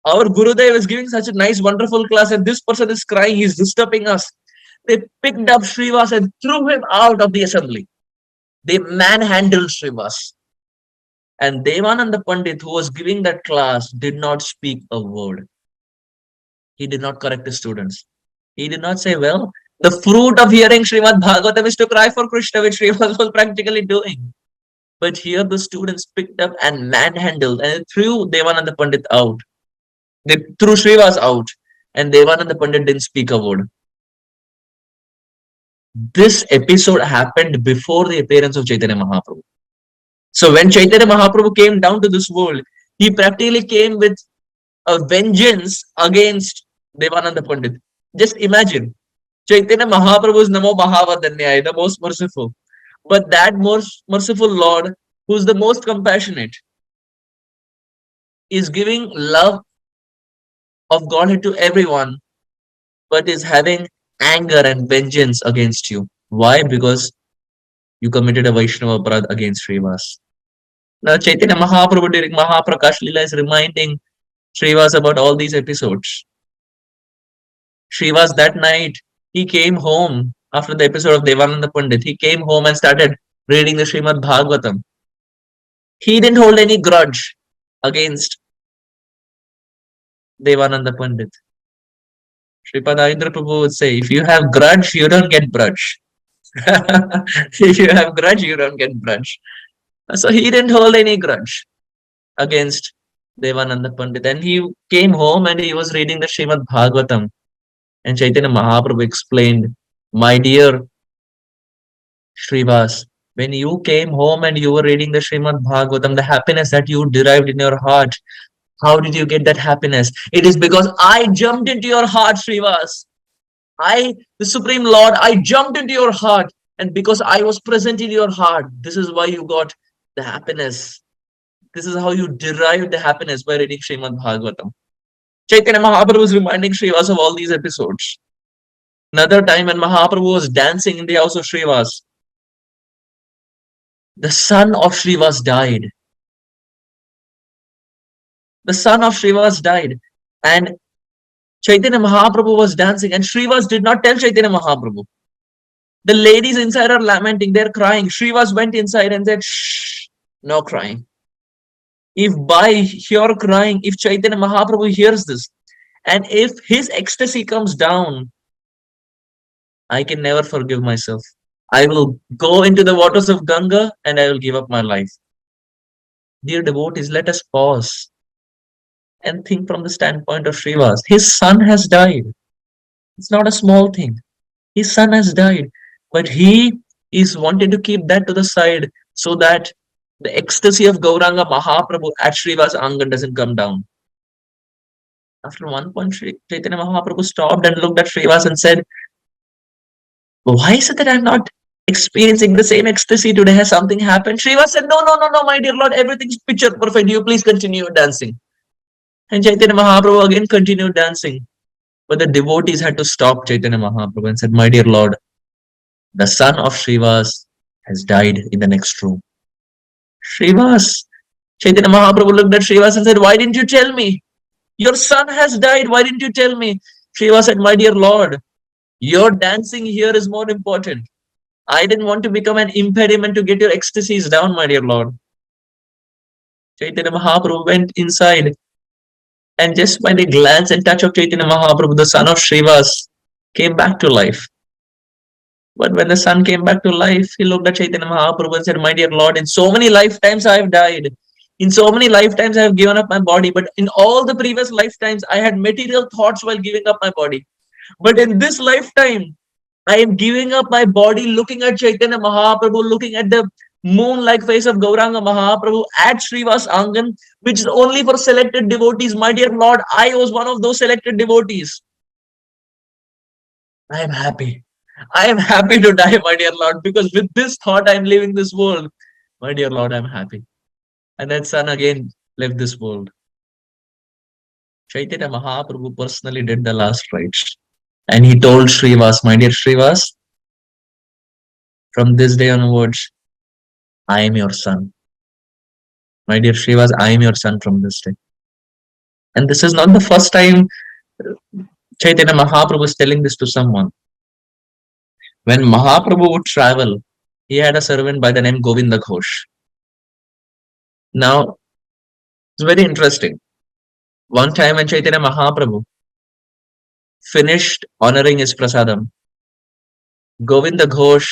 our Gurudev is giving such a nice, wonderful class and this person is crying, he's disturbing us. They picked up Śrīvāsa and threw him out of the assembly. They manhandled Śrīvāsa. And Devananda Pandit, who was giving that class, did not speak a word. He did not correct the students. He did not say, well, the fruit of hearing Srimad Bhagavatam is to cry for Krishna, which Śrīvāsa was practically doing. But here the students picked up and manhandled and threw Devananda Pandit out. They threw Śrīvāsa out and Devananda Pandit didn't speak a word. This episode happened before the appearance of Chaitanya Mahaprabhu. So when Chaitanya Mahaprabhu came down to this world, he practically came with a vengeance against Devananda Pandit. Just imagine, Chaitanya Mahaprabhu is Namo Mahavadanyaya, the most merciful. But that most merciful Lord, who is the most compassionate, is giving love of Godhead to everyone, but is having anger and vengeance against you. Why? Because you committed a Vaishnava aparadh against Śrīvāsa. Now Chaitanya Mahaprabhu during Mahaprakash Leela is reminding Śrīvāsa about all these episodes. Śrīvāsa that night, he came home after the episode of Devananda Pandit. He came home and started reading the Srimad Bhagavatam. He didn't hold any grudge against Devananda Pandit. Sripada Indra Prabhu would say, if you have grudge, you don't get brudge. If you have grudge, you don't get brudge. So he didn't hold any grudge against Devananda Pandit. And he came home and he was reading the Srimad Bhagavatam. And Chaitanya Mahaprabhu explained, my dear Śrīvāsa, when you came home and you were reading the Srimad Bhagavatam, the happiness that you derived in your heart, how did you get that happiness? It is because I jumped into your heart, Śrīvāsa. I, the Supreme Lord, I jumped into your heart. And because I was present in your heart, this is why you got the happiness. This is how you derived the happiness by reading Srimad Bhagavatam. Chaitanya Mahaprabhu was reminding Śrīvāsa of all these episodes. Another time when Mahaprabhu was dancing in the house of Śrīvāsa, the son of Śrīvāsa died. The son of Śrīvāsa died. And Chaitanya Mahaprabhu was dancing and Śrīvāsa did not tell Chaitanya Mahaprabhu. The ladies inside are lamenting, they're crying. Śrīvāsa went inside and said, shh, no crying. If by your crying, if Chaitanya Mahaprabhu hears this, and if his ecstasy comes down, I can never forgive myself. I will go into the waters of Ganga and I will give up my life. Dear devotees, let us pause and think from the standpoint of Śrīvāsa. His son has died. It's not a small thing. His son has died, but he is wanting to keep that to the side so that the ecstasy of Gauranga Mahaprabhu at Śrīvāsa Angan doesn't come down. After one point, Chaitanya Mahaprabhu stopped and looked at Śrīvāsa and said, why is it that I'm not experiencing the same ecstasy today? Has something happened? Śrīvāsa said, no, my dear Lord, everything's picture perfect. You please continue dancing. And Chaitanya Mahaprabhu again continued dancing. But the devotees had to stop Chaitanya Mahaprabhu and said, my dear Lord, the son of Śrīvāsa has died in the next room. Śrīvāsa, Chaitanya Mahaprabhu looked at Śrīvāsa and said, why didn't you tell me? Your son has died. Why didn't you tell me? Śrīvāsa said, my dear Lord, your dancing here is more important. I didn't want to become an impediment to get your ecstasies down, my dear Lord. Chaitanya Mahaprabhu went inside, and just by the glance and touch of Chaitanya Mahaprabhu, the son of Śrīvāsa came back to life. But when the son came back to life, he looked at Chaitanya Mahaprabhu and said, my dear Lord, in so many lifetimes I have died. In so many lifetimes I have given up my body. But in all the previous lifetimes, I had material thoughts while giving up my body. But in this lifetime, I am giving up my body, looking at Chaitanya Mahaprabhu, looking at the moon-like face of Gauranga Mahaprabhu at Śrīvāsa Angan, which is only for selected devotees. My dear Lord, I was one of those selected devotees. I am happy. I am happy to die, my dear Lord, because with this thought I am leaving this world. My dear Lord, I am happy. And that son again left this world. Chaitanya Mahaprabhu personally did the last rites. And he told Śrīvāsa, my dear Śrīvāsa, from this day onwards, I am your son. My dear Śrīvāsa, I am your son from this day. And this is not the first time Chaitanya Mahaprabhu is telling this to someone. When Mahaprabhu would travel, he had a servant by the name Govinda Ghosh. Now, it's very interesting. One time when Chaitanya Mahaprabhu finished honoring his prasadam, Govinda Ghosh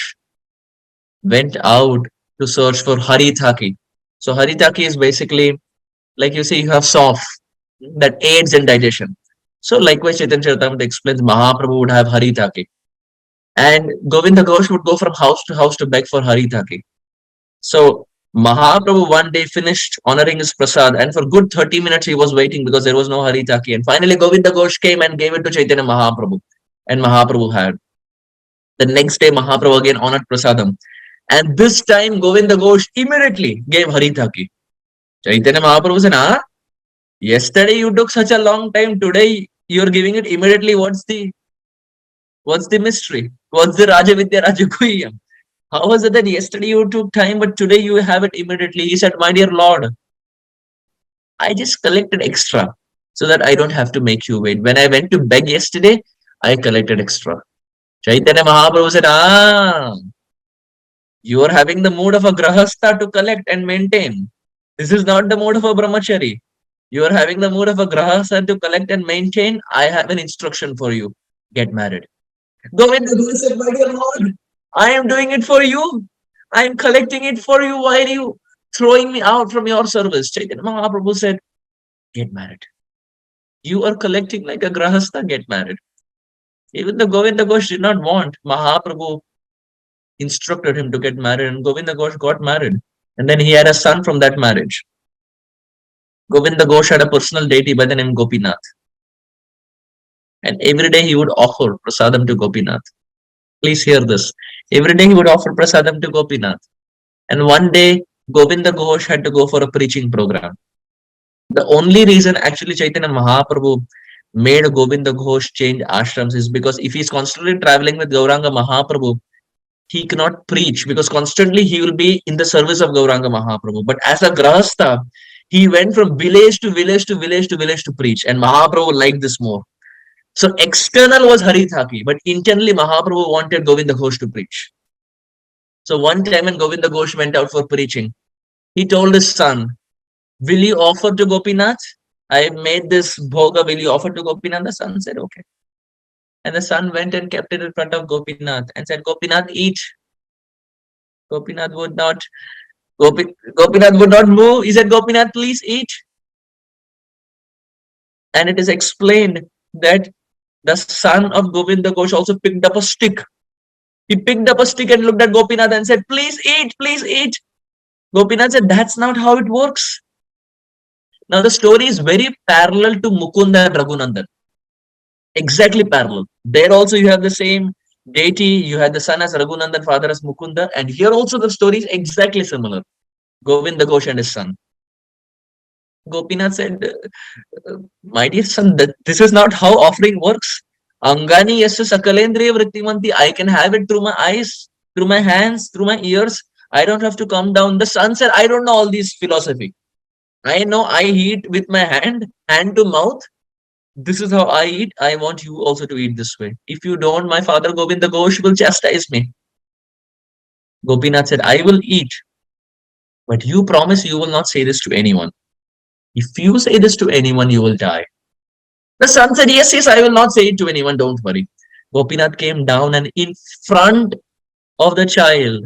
went out to search for Haritaki. So Haritaki is basically, like you see, you have soft that aids in digestion. So likewise, Chaitanya Charitamrita explains Mahaprabhu would have Haritaki. And Govinda Ghosh would go from house to beg for Haritaki. So Mahaprabhu one day finished honoring his prasad, and for good 30 minutes he was waiting because there was no Haritaki. And finally Govinda Ghosh came and gave it to Chaitanya Mahaprabhu. And Mahaprabhu had. The next day Mahaprabhu again honored prasadam. And this time Govinda Ghosh immediately gave Haritaki. Chaitanya Mahaprabhu said, yesterday you took such a long time, today you are giving it immediately. What's the mystery? What's the Raja Vidya Raja Guhyam? How was it that yesterday you took time, but today you have it immediately? He said, my dear Lord, I just collected extra so that I don't have to make you wait. When I went to beg yesterday, I collected extra. Chaitanya Mahaprabhu said, you are having the mood of a grahastha to collect and maintain. This is not the mood of a brahmachari. You are having the mood of a grahastha to collect and maintain. I have an instruction for you. Get married. Govinda said, my dear Lord, I am doing it for you. I am collecting it for you. Why are you throwing me out from your service? Chaitanya Mahaprabhu said, get married. You are collecting like a grahastha, get married. Even though Govinda Ghosh did not want, Mahaprabhu instructed him to get married, and Govinda Ghosh got married. And then he had a son from that marriage. Govinda Ghosh had a personal deity by the name Gopinath. And every day he would offer prasadam to Gopinath. Please hear this. Every day he would offer prasadam to Gopinath. And one day Govinda Ghosh had to go for a preaching program. The only reason actually Chaitanya Mahaprabhu made Govinda Ghosh change ashrams is because if he's constantly traveling with Gauranga Mahaprabhu, he cannot preach because constantly he will be in the service of Gauranga Mahaprabhu. But as a grahastha, he went from village to village to village to village to preach. And Mahaprabhu liked this more. So external was Hari Thaki, but internally Mahaprabhu wanted Govinda Ghosh to preach. So one time when Govinda Ghosh went out for preaching, he told his son, will you offer to Gopinath? I made this bhoga, will you offer to Gopinath? The son said, okay. And the son went and kept it in front of Gopinath and said, Gopinath, eat. Gopinath would not, Gopinath would not move. He said, Gopinath, please eat. And it is explained that the son of Govinda Ghosh also picked up a stick. He picked up a stick and looked at Gopinath and said, please eat, please eat. Gopinath said, that's not how it works. Now the story is very parallel to Mukunda and Raghunandan. Exactly parallel. There also you have the same deity, you had the son as Raghunandan, father as Mukunda, and here also the story is exactly similar. Govinda Ghosh and his son. Gopinath said, my dear son, this is not how offering works. Angani yasya sakalendriya vrittimanti. I can have it through my eyes, through my hands, through my ears. I don't have to come down. The son said, I don't know all these philosophy. I know I eat with my hand to mouth. This is how I eat. I want you also to eat this way. If you don't, my father Govinda Ghosh will chastise me. Gopinath said, I will eat, but you promise you will not say this to anyone. If you say this to anyone, you will die. The son said, yes, yes, I will not say it to anyone. Don't worry. Gopinath came down and in front of the child,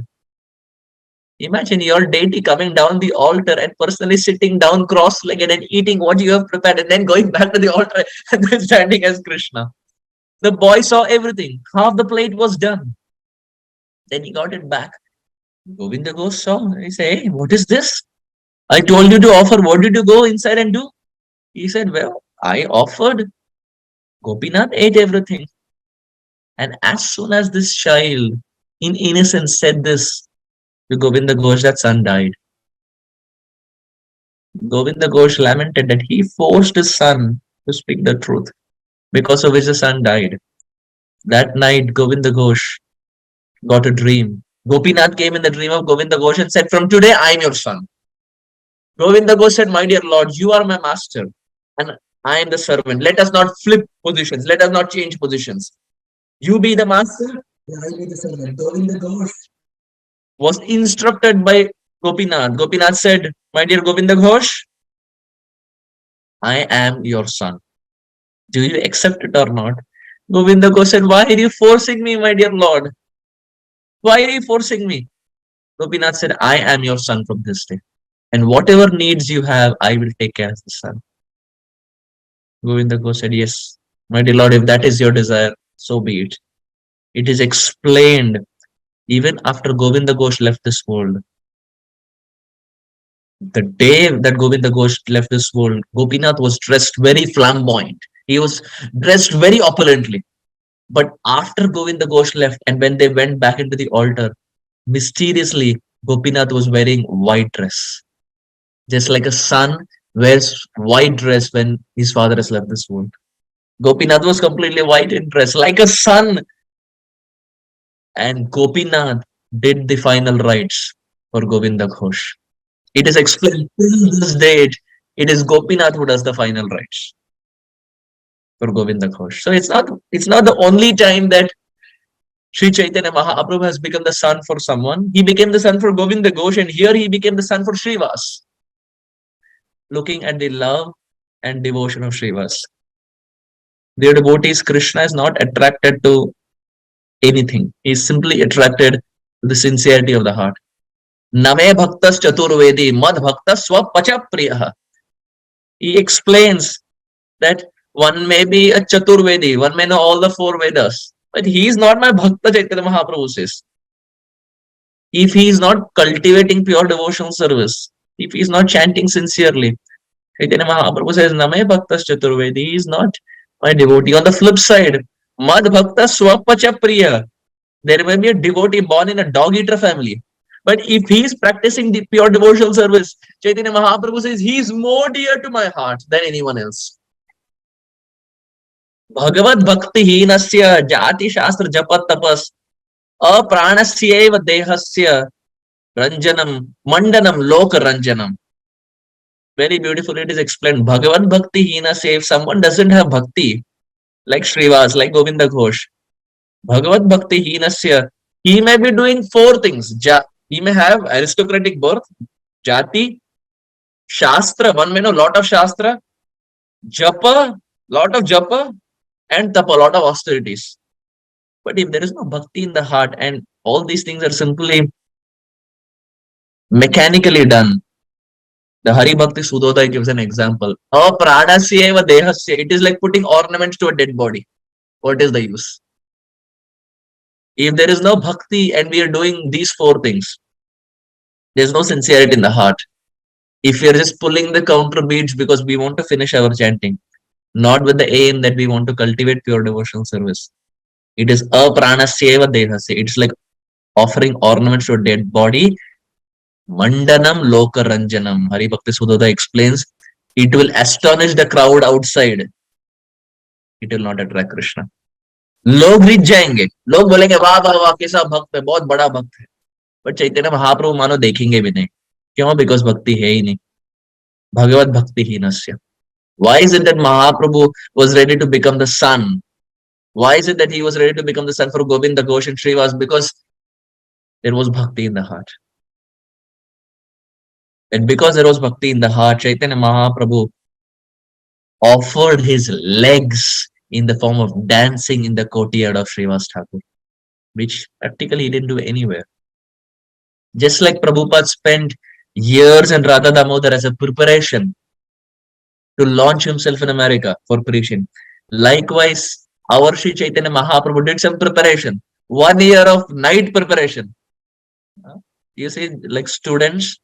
imagine your deity coming down the altar and personally sitting down cross-legged and eating what you have prepared and then going back to the altar and then standing as Krishna. The boy saw everything. Half the plate was done. Then he got it back. Govinda Ghosh saw. He said, hey, what is this? I told you to offer. What did you go inside and do? He said, well, I offered. Gopinath ate everything. And as soon as this child in innocence said this to Govinda Ghosh, that son died. Govinda Ghosh lamented that he forced his son to speak the truth, because of which the son died. That night, Govinda Ghosh got a dream. Gopinath came in the dream of Govinda Ghosh and said, from today, I am your son. Govinda Ghosh said, my dear Lord, you are my master and I am the servant. Let us not flip positions. Let us not change positions. You be the master, I be the servant. Govinda Ghosh was instructed by Gopinath. Gopinath said, my dear Govinda Ghosh, I am your son. Do you accept it or not? Govinda Ghosh said, why are you forcing me, my dear Lord? Why are you forcing me? Gopinath said, I am your son from this day. And whatever needs you have, I will take care as the son. Govinda Ghosh said, yes, my dear Lord, if that is your desire, so be it. It is explained even after Govinda Ghosh left this world. The day that Govinda Ghosh left this world, Gopinath was dressed very flamboyant. He was dressed very opulently. But after Govinda Ghosh left and when they went back into the altar, mysteriously, Gopinath was wearing white dress. Just like a son wears white dress when his father has left this world. Gopinath was completely white in dress, like a son. And Gopinath did the final rites for Govinda Ghosh. It is explained till this date, it is Gopinath who does the final rites for Govinda Ghosh. So it's not the only time that Sri Chaitanya Mahaprabhu has become the son for someone. He became the son for Govinda Ghosh, and here he became the son for Śrīvāsa. Looking at the love and devotion of Śrīvāsa. Dear devotees, Krishna is not attracted to anything. He is simply attracted to the sincerity of the heart. Name bhaktas chaturvedi mad bhaktas swapacha priyaha. He explains that one may be a chaturvedi, one may know all the four Vedas, but he is not my bhakta, Chaitanya Mahaprabhu says. If he is not cultivating pure devotional service, if he is not chanting sincerely, Chaitanya Mahaprabhu says, Name bhaktas chaturvedi, he is not my devotee. On the flip side, mad bhakta swapacha priya. There may be a devotee born in a dog-eater family. But if he is practicing the pure devotional service, Chaitanya Mahaprabhu says, he is more dear to my heart than anyone else. Bhagavad Bhakti Hinasya Jati Shastra Japat Tapas Apranasya Dehasya Ranjanam Mandanam Loka Ranjanam. Very beautiful it is explained. Bhagavad Bhakti Hinasya, if someone doesn't have bhakti, like Śrīvāsa, like Govinda Ghosh. Bhagavad Bhakti Hinasya, he may be doing four things. He may have aristocratic birth, Jati, Shastra, one may know lot of Shastra, Japa, lot of Japa, and Tapa, lot of austerities. But if there is no bhakti in the heart and all these things are simply mechanically done, the Hari Bhakti Sudodaya gives an example. Apradasya dehasya. It is like putting ornaments to a dead body. What is the use? If there is no bhakti and we are doing these four things, there's no sincerity in the heart. If we are just pulling the counter beats because we want to finish our chanting, not with the aim that we want to cultivate pure devotional service, it is apranasya dehasya. It's like offering ornaments to a dead body. Mandanam Loka Ranjanam. Hari Bhakti Sudodaya explains, it will astonish the crowd outside. It will not attract Krishna. लोग रिझ जाएंगे, लोग बोलेंगे वाह वाह वाह कैसा भक्त है, बहुत बड़ा भक्त है, बट चैतन्य महाप्रभु मानो देखेंगे भी नहीं. क्यों? बिकॉज भक्ति है ही नहीं. भगवत भक्ति हीनस्य. Why is it that Mahaprabhu was ready to become the son? Why is it that he was ready to become the son for Govinda Ghosh and Śrīvāsa? Because there was bhakti in the heart. And because there was bhakti in the heart, Chaitanya Mahaprabhu offered his legs in the form of dancing in the courtyard of Śrīvāsa Ṭhākura, which practically he didn't do anywhere. Just like Prabhupada spent years in Radha Damodar as a preparation to launch himself in America for preaching. Likewise, our Sri Chaitanya Mahaprabhu did some preparation, 1 year of night preparation. You see, like students,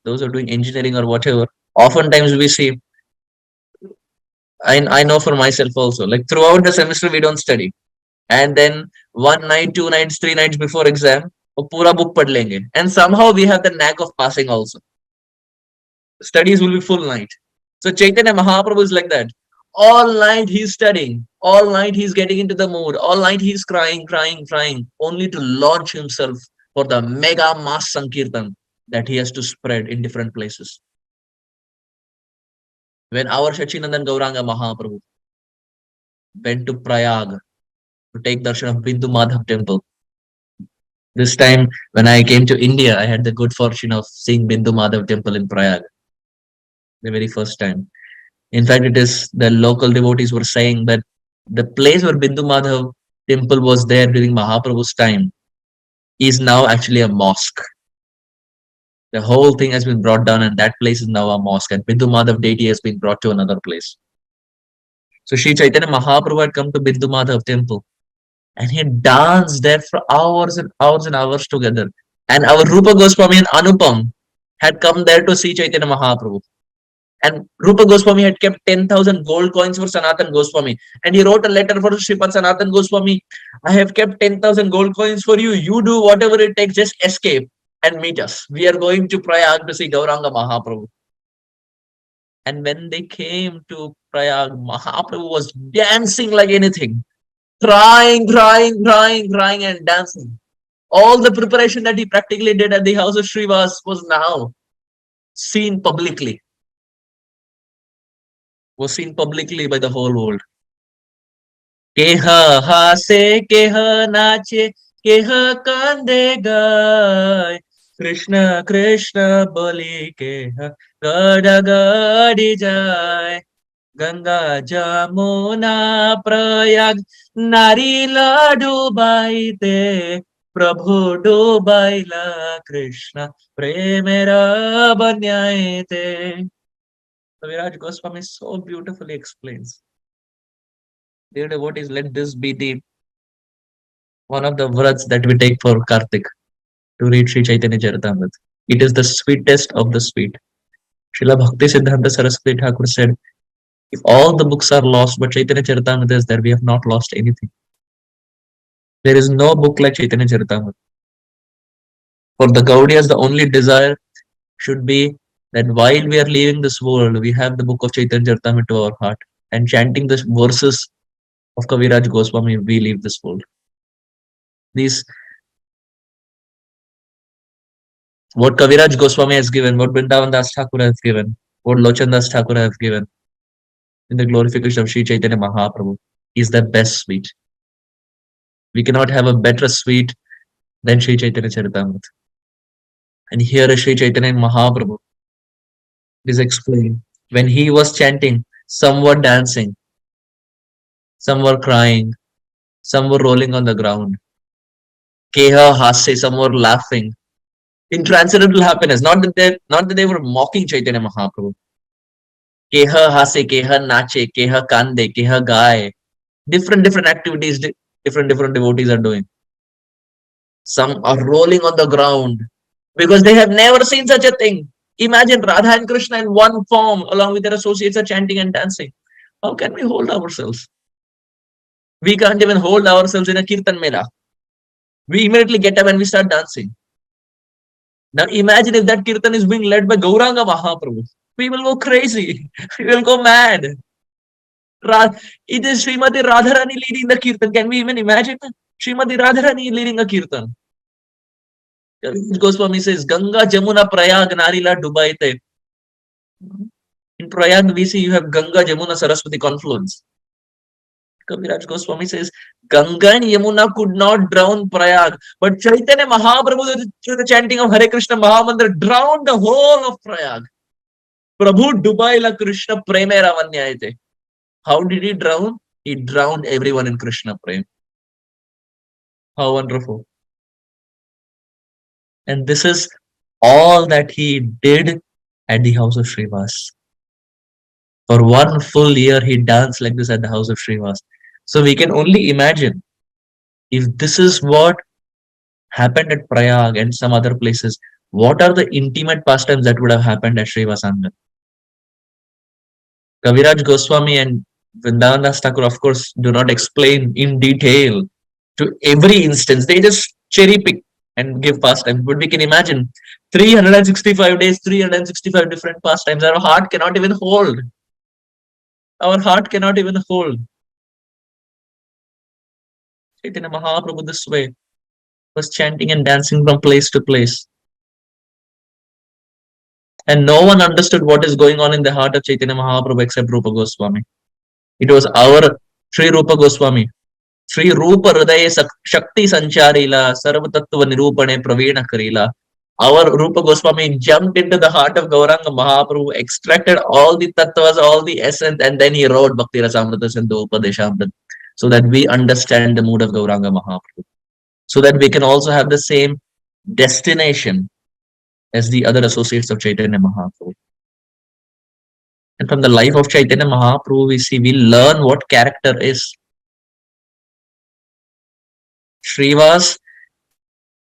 those who are doing engineering or whatever, oftentimes we see, I know for myself also, like throughout the semester we don't study. And then 1 night, 2 nights, 3 nights before exam, pura book pad lenge. And somehow we have the knack of passing also. Studies will be full night. So Chaitanya Mahaprabhu is like that. All night he's studying. All night he's getting into the mood. All night he's crying, only to launch himself for the mega mass Sankirtan that he has to spread in different places. When our Shachinandan Gauranga Mahaprabhu went to Prayag to take darshan of Bindu Madhav temple, this time when I came to India, I had the good fortune of seeing Bindu Madhav temple in Prayag, the very first time. In fact, it is the local devotees were saying that the place where Bindu Madhav temple was there during Mahaprabhu's time is now actually a mosque. The whole thing has been brought down and that place is now a mosque, and Bindu Madhav deity has been brought to another place. So Sri Chaitanya Mahaprabhu had come to Bindu Madhav temple and he danced there for hours and hours and hours together. And our Rupa Goswami and Anupam had come there to see Chaitanya Mahaprabhu. And Rupa Goswami had kept 10,000 gold coins for Sanatan Goswami. And he wrote a letter for Sripad Sanatan Goswami. I have kept 10,000 gold coins for you. You do whatever it takes, just escape and meet us. We are going to Prayag to see Gauranga Mahaprabhu. And when they came to Prayag, Mahaprabhu was dancing like anything. Crying and dancing. All the preparation that he practically did at the house of Śrīvāsa was now seen publicly. Was seen publicly by the whole world. Keha hase, keha nache, keha kande gai. Krishna, Krishna boli keha gada gadi jai. Ganga Jamuna Prayag Nari la dubaite Prabhu dubaila Krishna Premera banyaite. Viraj Goswami so beautifully explains. Dear devotees, let this be the one of the vrats that we take for Kartik to read Sri Chaitanya Charitamrita. It is the sweetest of the sweet. Srila Bhakti Siddhanta Saraswati Thakur said, if all the books are lost, but Chaitanya Charitamrita is there, we have not lost anything. There is no book like Chaitanya Charitamrita. For the Gaudiyas, the only desire should be that while we are leaving this world, we have the book of Chaitanya Charitamrita to our heart. And chanting the verses of Kaviraj Goswami, we leave this world. These, what Kaviraj Goswami has given, what Vrindavan Das Ṭhākura has given, what Lochan Das Ṭhākura has given, in the glorification of Sri Chaitanya Mahaprabhu is the best sweet. We cannot have a better sweet than Sri Chaitanya Charitamrita. And here is Sri Chaitanya Mahaprabhu. It is explained. When he was chanting, some were dancing, some were crying, some were rolling on the ground. Keha Hase, some were laughing. In transcendental happiness, not that they were mocking Chaitanya Mahaprabhu. Keha Hase, Keha Nache, Keha Kande, Keha Gaye. Different activities, different devotees are doing. Some are rolling on the ground because they have never seen such a thing. Imagine Radha and Krishna in one form, along with their associates, are chanting and dancing. How can we hold ourselves? We can't even hold ourselves in a kirtan mela. We immediately get up and we start dancing. Now imagine if that kirtan is being led by Gauranga Mahaprabhu. We will go crazy. We will go mad. It is Srimati Radharani leading the kirtan. Can we even imagine Srimati Radharani leading a kirtan? Goswami says, Ganga Jamuna Prayag Narila Dubaite. In Prayag, we see you have Ganga Jamuna Saraswati confluence. Kaviraj Goswami says, Ganga and Yamuna could not drown Prayag, but Chaitanya Mahaprabhu, through the chanting of Hare Krishna Mahamantra, drowned the whole of Prayag. Prabhu Dubaila Krishna Preme Ravanyayate. How did he drown? He drowned everyone in Krishna Prem. How wonderful. And this is all that he did at the house of Śrīvāsa. For 1 full year, he danced like this at the house of Śrīvāsa. So we can only imagine if this is what happened at Prayag and some other places, what are the intimate pastimes that would have happened at Śrīvāsa? Kaviraj Goswami and Vrindavan Thakur, of course, do not explain in detail to every instance. They just cherry pick and give pastimes. But we can imagine 365 days, 365 different pastimes. Our heart cannot even hold. Our heart cannot even hold. Chaitanya Mahaprabhu this way was chanting and dancing from place to place. And no one understood what is going on in the heart of Chaitanya Mahaprabhu except Rupa Goswami. It was our Sri Rupa Goswami. Sri Rupa Hridaye Shakti Sancharila Sarva Tattva Nirupane Praveena Karila. Our Rupa Goswami jumped into the heart of Gauranga Mahaprabhu, extracted all the tattvas, all the essence, and then he wrote Bhakti Rasamrita Sindhu Upadeshamrita, so that we understand the mood of Gauranga Mahaprabhu, so that we can also have the same destination as the other associates of Chaitanya Mahaprabhu. And from the life of Chaitanya Mahaprabhu, we learn what character is. Śrīvāsa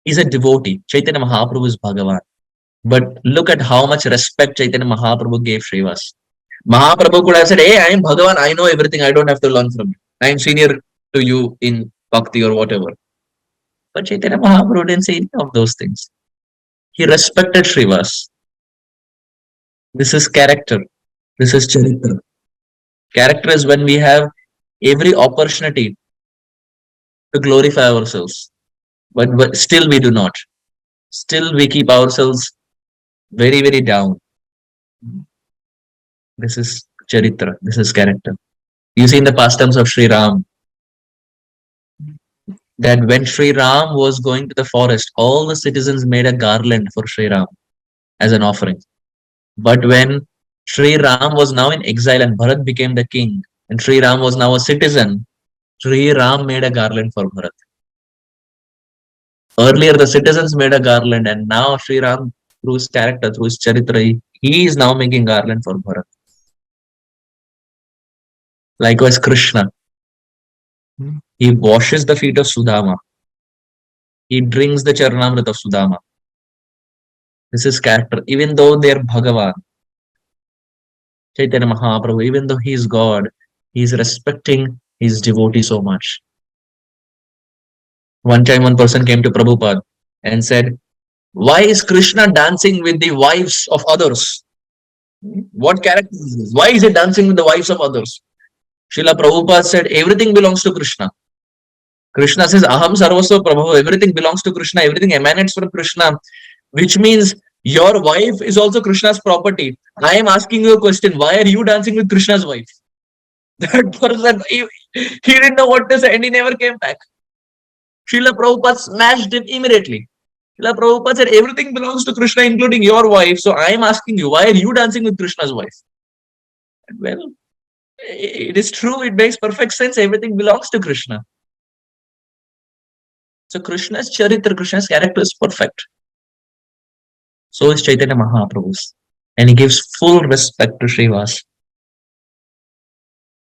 is a devotee. Chaitanya Mahaprabhu is Bhagavan. But look at how much respect Chaitanya Mahaprabhu gave Śrīvāsa. Mahaprabhu could have said, hey, I am Bhagavan, I know everything, I don't have to learn from you. I am senior to you in Bhakti or whatever. But Chaitanya Mahaprabhu didn't say any of those things. He respected Śrīvāsa. This is character. This is charitra. Character is when we have every opportunity to glorify ourselves. But still we do not. Still we keep ourselves very, very down. This is charitra. This is character. You see in the pastimes of Sri Ram, that when Sri Ram was going to the forest, all the citizens made a garland for Sri Ram as an offering. But when Sri Ram was now in exile and Bharat became the king, and Sri Ram was now a citizen, Sri Ram made a garland for Bharat. Earlier, the citizens made a garland, and now Sri Ram, through his character, through his charitra, he is now making garland for Bharat. Likewise, Krishna. He washes the feet of Sudama. He drinks the Charanamrita of Sudama. This is character. Even though they are Bhagavan, Chaitanya Mahaprabhu, even though he is God, he is respecting his devotee so much. One time, one person came to Prabhupada and said, why is Krishna dancing with the wives of others? What character is this? Why is he dancing with the wives of others? Srila Prabhupada said, everything belongs to Krishna. Krishna says, Aham Sarvasva Prabhu, everything belongs to Krishna, everything emanates from Krishna, which means your wife is also Krishna's property. I am asking you a question, why are you dancing with Krishna's wife? That person, he didn't know what to say and he never came back. Srila Prabhupada smashed him immediately. Srila Prabhupada said, everything belongs to Krishna, including your wife. So I am asking you, why are you dancing with Krishna's wife? Well, it is true. It makes perfect sense. Everything belongs to Krishna. So Krishna's charitra, Krishna's character is perfect. So is Chaitanya Mahaprabhu's. And he gives full respect to Śrīvāsa.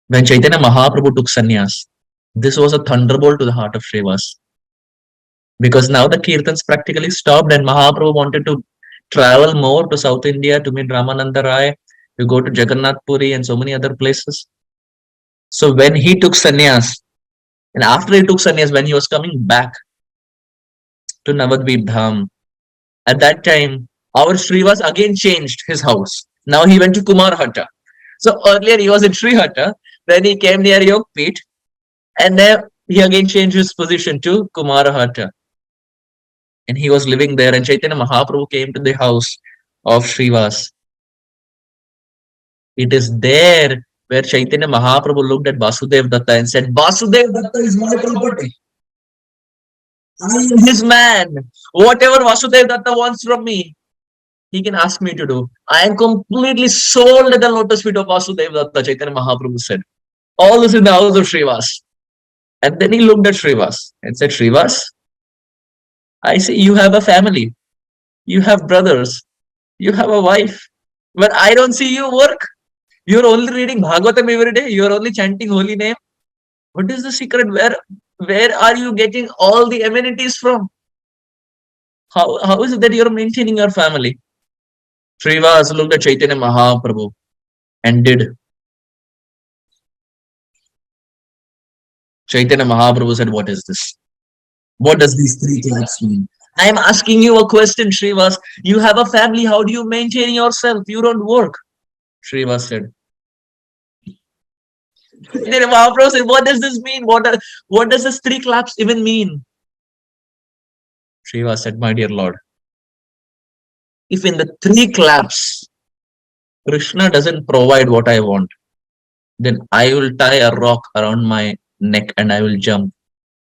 When Chaitanya Mahaprabhu took sannyas, this was a thunderbolt to the heart of Śrīvāsa. Because now the kirtans practically stopped and Mahaprabhu wanted to travel more to South India to meet Ramananda Rai, to go to Jagannath Puri and so many other places. So when he took sannyas, and after he took sannyas, when he was coming back to Navadvip Dham, at that time, our Śrīvāsa again changed his house. Now he went to Kumarhatta. So earlier he was in Srihatta, then he came near Yogpit, and then he again changed his position to Kumarhatta. And he was living there, and Chaitanya Mahaprabhu came to the house of Śrīvāsa. It is there where Chaitanya Mahaprabhu looked at Vasudev Datta and said, Vasudev Datta is my property. I am his man. Whatever Vasudev Datta wants from me, he can ask me to do. I am completely sold at the lotus feet of Vasudev Datta, Chaitanya Mahaprabhu said. All this in the house of Śrīvāsa. And then he looked at Śrīvāsa and said, Śrīvāsa, I see you have a family. You have brothers. You have a wife. But I don't see you work. You're only reading Bhagavatam every day. You're only chanting holy name. What is the secret? Where are you getting all the amenities from? How is it that you're maintaining your family? Śrīvāsa looked at Chaitanya Mahaprabhu and did. Chaitanya Mahaprabhu said, what is this? What does these three claps mean? I am asking you a question, Śrīvāsa. You have a family. How do you maintain yourself? You don't work. Śrīvāsa said. Chaitanya Mahaprabhu said, what does this mean? What does this three claps even mean? Śrīvāsa said, my dear Lord, if in the three claps, Krishna doesn't provide what I want, then I will tie a rock around my neck and I will jump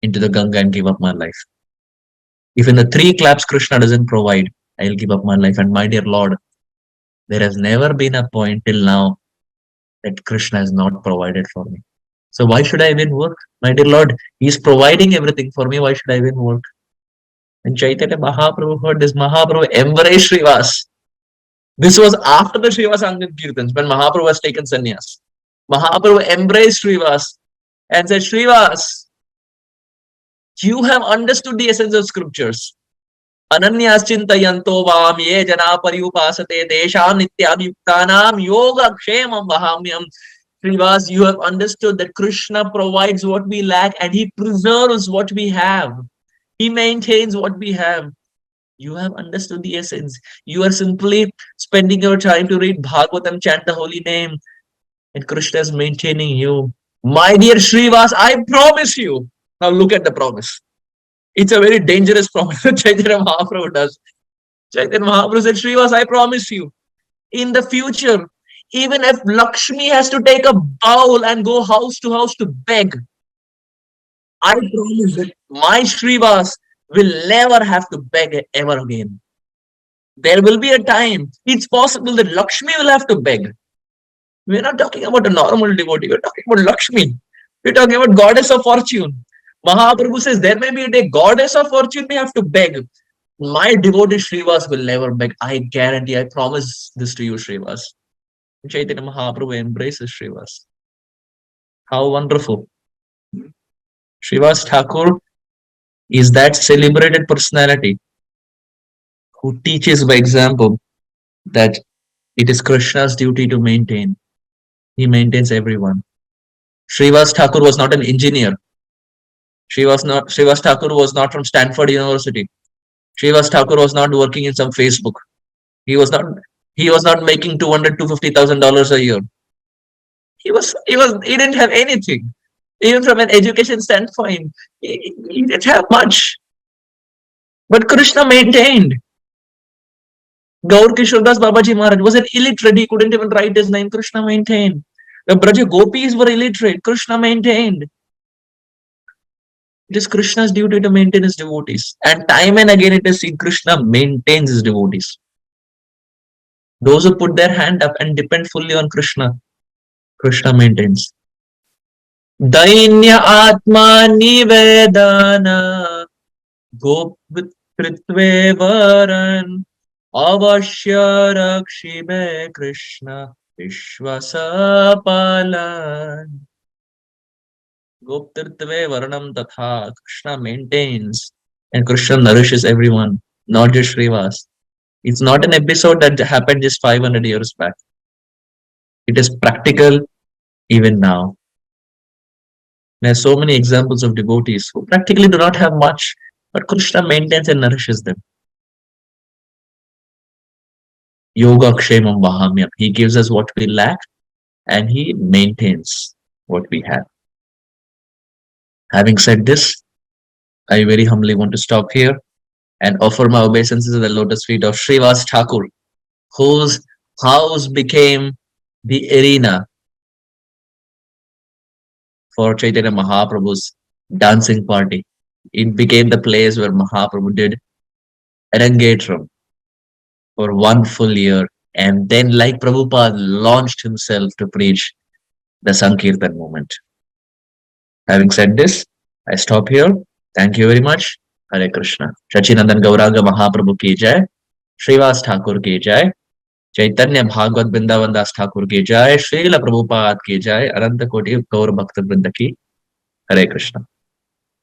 into the Ganga and give up my life. If in the three claps Krishna doesn't provide, I will give up my life. And my dear Lord, there has never been a point till now that Krishna has not provided for me. So why should I even work? My dear Lord, He is providing everything for me. Why should I even work? When Chaitanya Mahaprabhu heard this, Mahaprabhu embraced Śrīvāsa. This was after the Śrīvāsa Angan Kirtans, when Mahaprabhu was taken sannyas. Mahaprabhu embraced Śrīvāsa and said, Śrīvāsa, you have understood the essence of scriptures. Ananyas chintayanto vam ye jana pariyupasate desham nityabhyuktanam yoga kshemam vahamyam. Śrīvāsa, you have understood that Krishna provides what we lack and He preserves what we have. He maintains what we have. You have understood the essence. You are simply spending your time to read Bhagavatam, chant the holy name, and Krishna is maintaining you. My dear Śrīvāsa, I promise you. Now look at the promise. It's a very dangerous promise that Chaitanya Mahaprabhu does. Chaitanya Mahaprabhu said, Śrīvāsa, I promise you, in the future, even if Lakshmi has to take a bowl and go house to beg, I promise that my Śrīvāsa will never have to beg ever again. There will be a time, it's possible that Lakshmi will have to beg. We're not talking about a normal devotee, we're talking about Lakshmi. We're talking about goddess of fortune. Mahaprabhu says there may be a day goddess of fortune may have to beg. My devotee Śrīvāsa will never beg. I guarantee, I promise this to you, Śrīvāsa. Chaitanya Mahaprabhu embraces Śrīvāsa. How wonderful. Śrīvāsa Ṭhākura is that celebrated personality who teaches by example that it is Krishna's duty to maintain. He maintains everyone. Śrīvāsa Ṭhākura was not an engineer. Śrīvāsa Ṭhākura was not from Stanford University. Śrīvāsa Ṭhākura was not working in some Facebook. He was not making $250,000 a year. He didn't have anything. Even from an education standpoint, he didn't have much. But Krishna maintained. Gaur Kishore Das Babaji Maharaj was an illiterate. He couldn't even write his name. Krishna maintained. The Braja gopis were illiterate. Krishna maintained. It is Krishna's duty to maintain his devotees. And time and again it is seen Krishna maintains his devotees. Those who put their hand up and depend fully on Krishna, Krishna maintains. Dainya Atma Nivedana Gopitritve Varan Avashya Rakshibe Krishna Vishwasa Palan. Goptirtve Varanam Tatha. Krishna maintains and Krishna nourishes everyone, not just Śrīvāsa. It's not an episode that happened just 500 years back. It is practical even now. There are so many examples of devotees who practically do not have much, but Krishna maintains and nourishes them. Yoga Kshemam Vahamyam. He gives us what we lack and he maintains what we have. Having said this, I very humbly want to stop here and offer my obeisances at the lotus feet of Śrīvāsa Ṭhākura, whose house became the arena for Chaitanya Mahaprabhu's dancing party. It became the place where Mahaprabhu did Arangetram for 1 full year, and then, like Prabhupada, launched himself to preach the Sankirtan movement. Having said this, I stop here. Thank you very much. Hare Krishna. Shachinandan Gauranga Mahaprabhu ki jai. Śrīvāsa Ṭhākura ki jai. Chaitanya Bhagavad Vrindavan Das Thakur ki jai. Srila Prabhupada ki jai. Ananta Koti Gaur Bhakta Vrinda ki. Hare Krishna.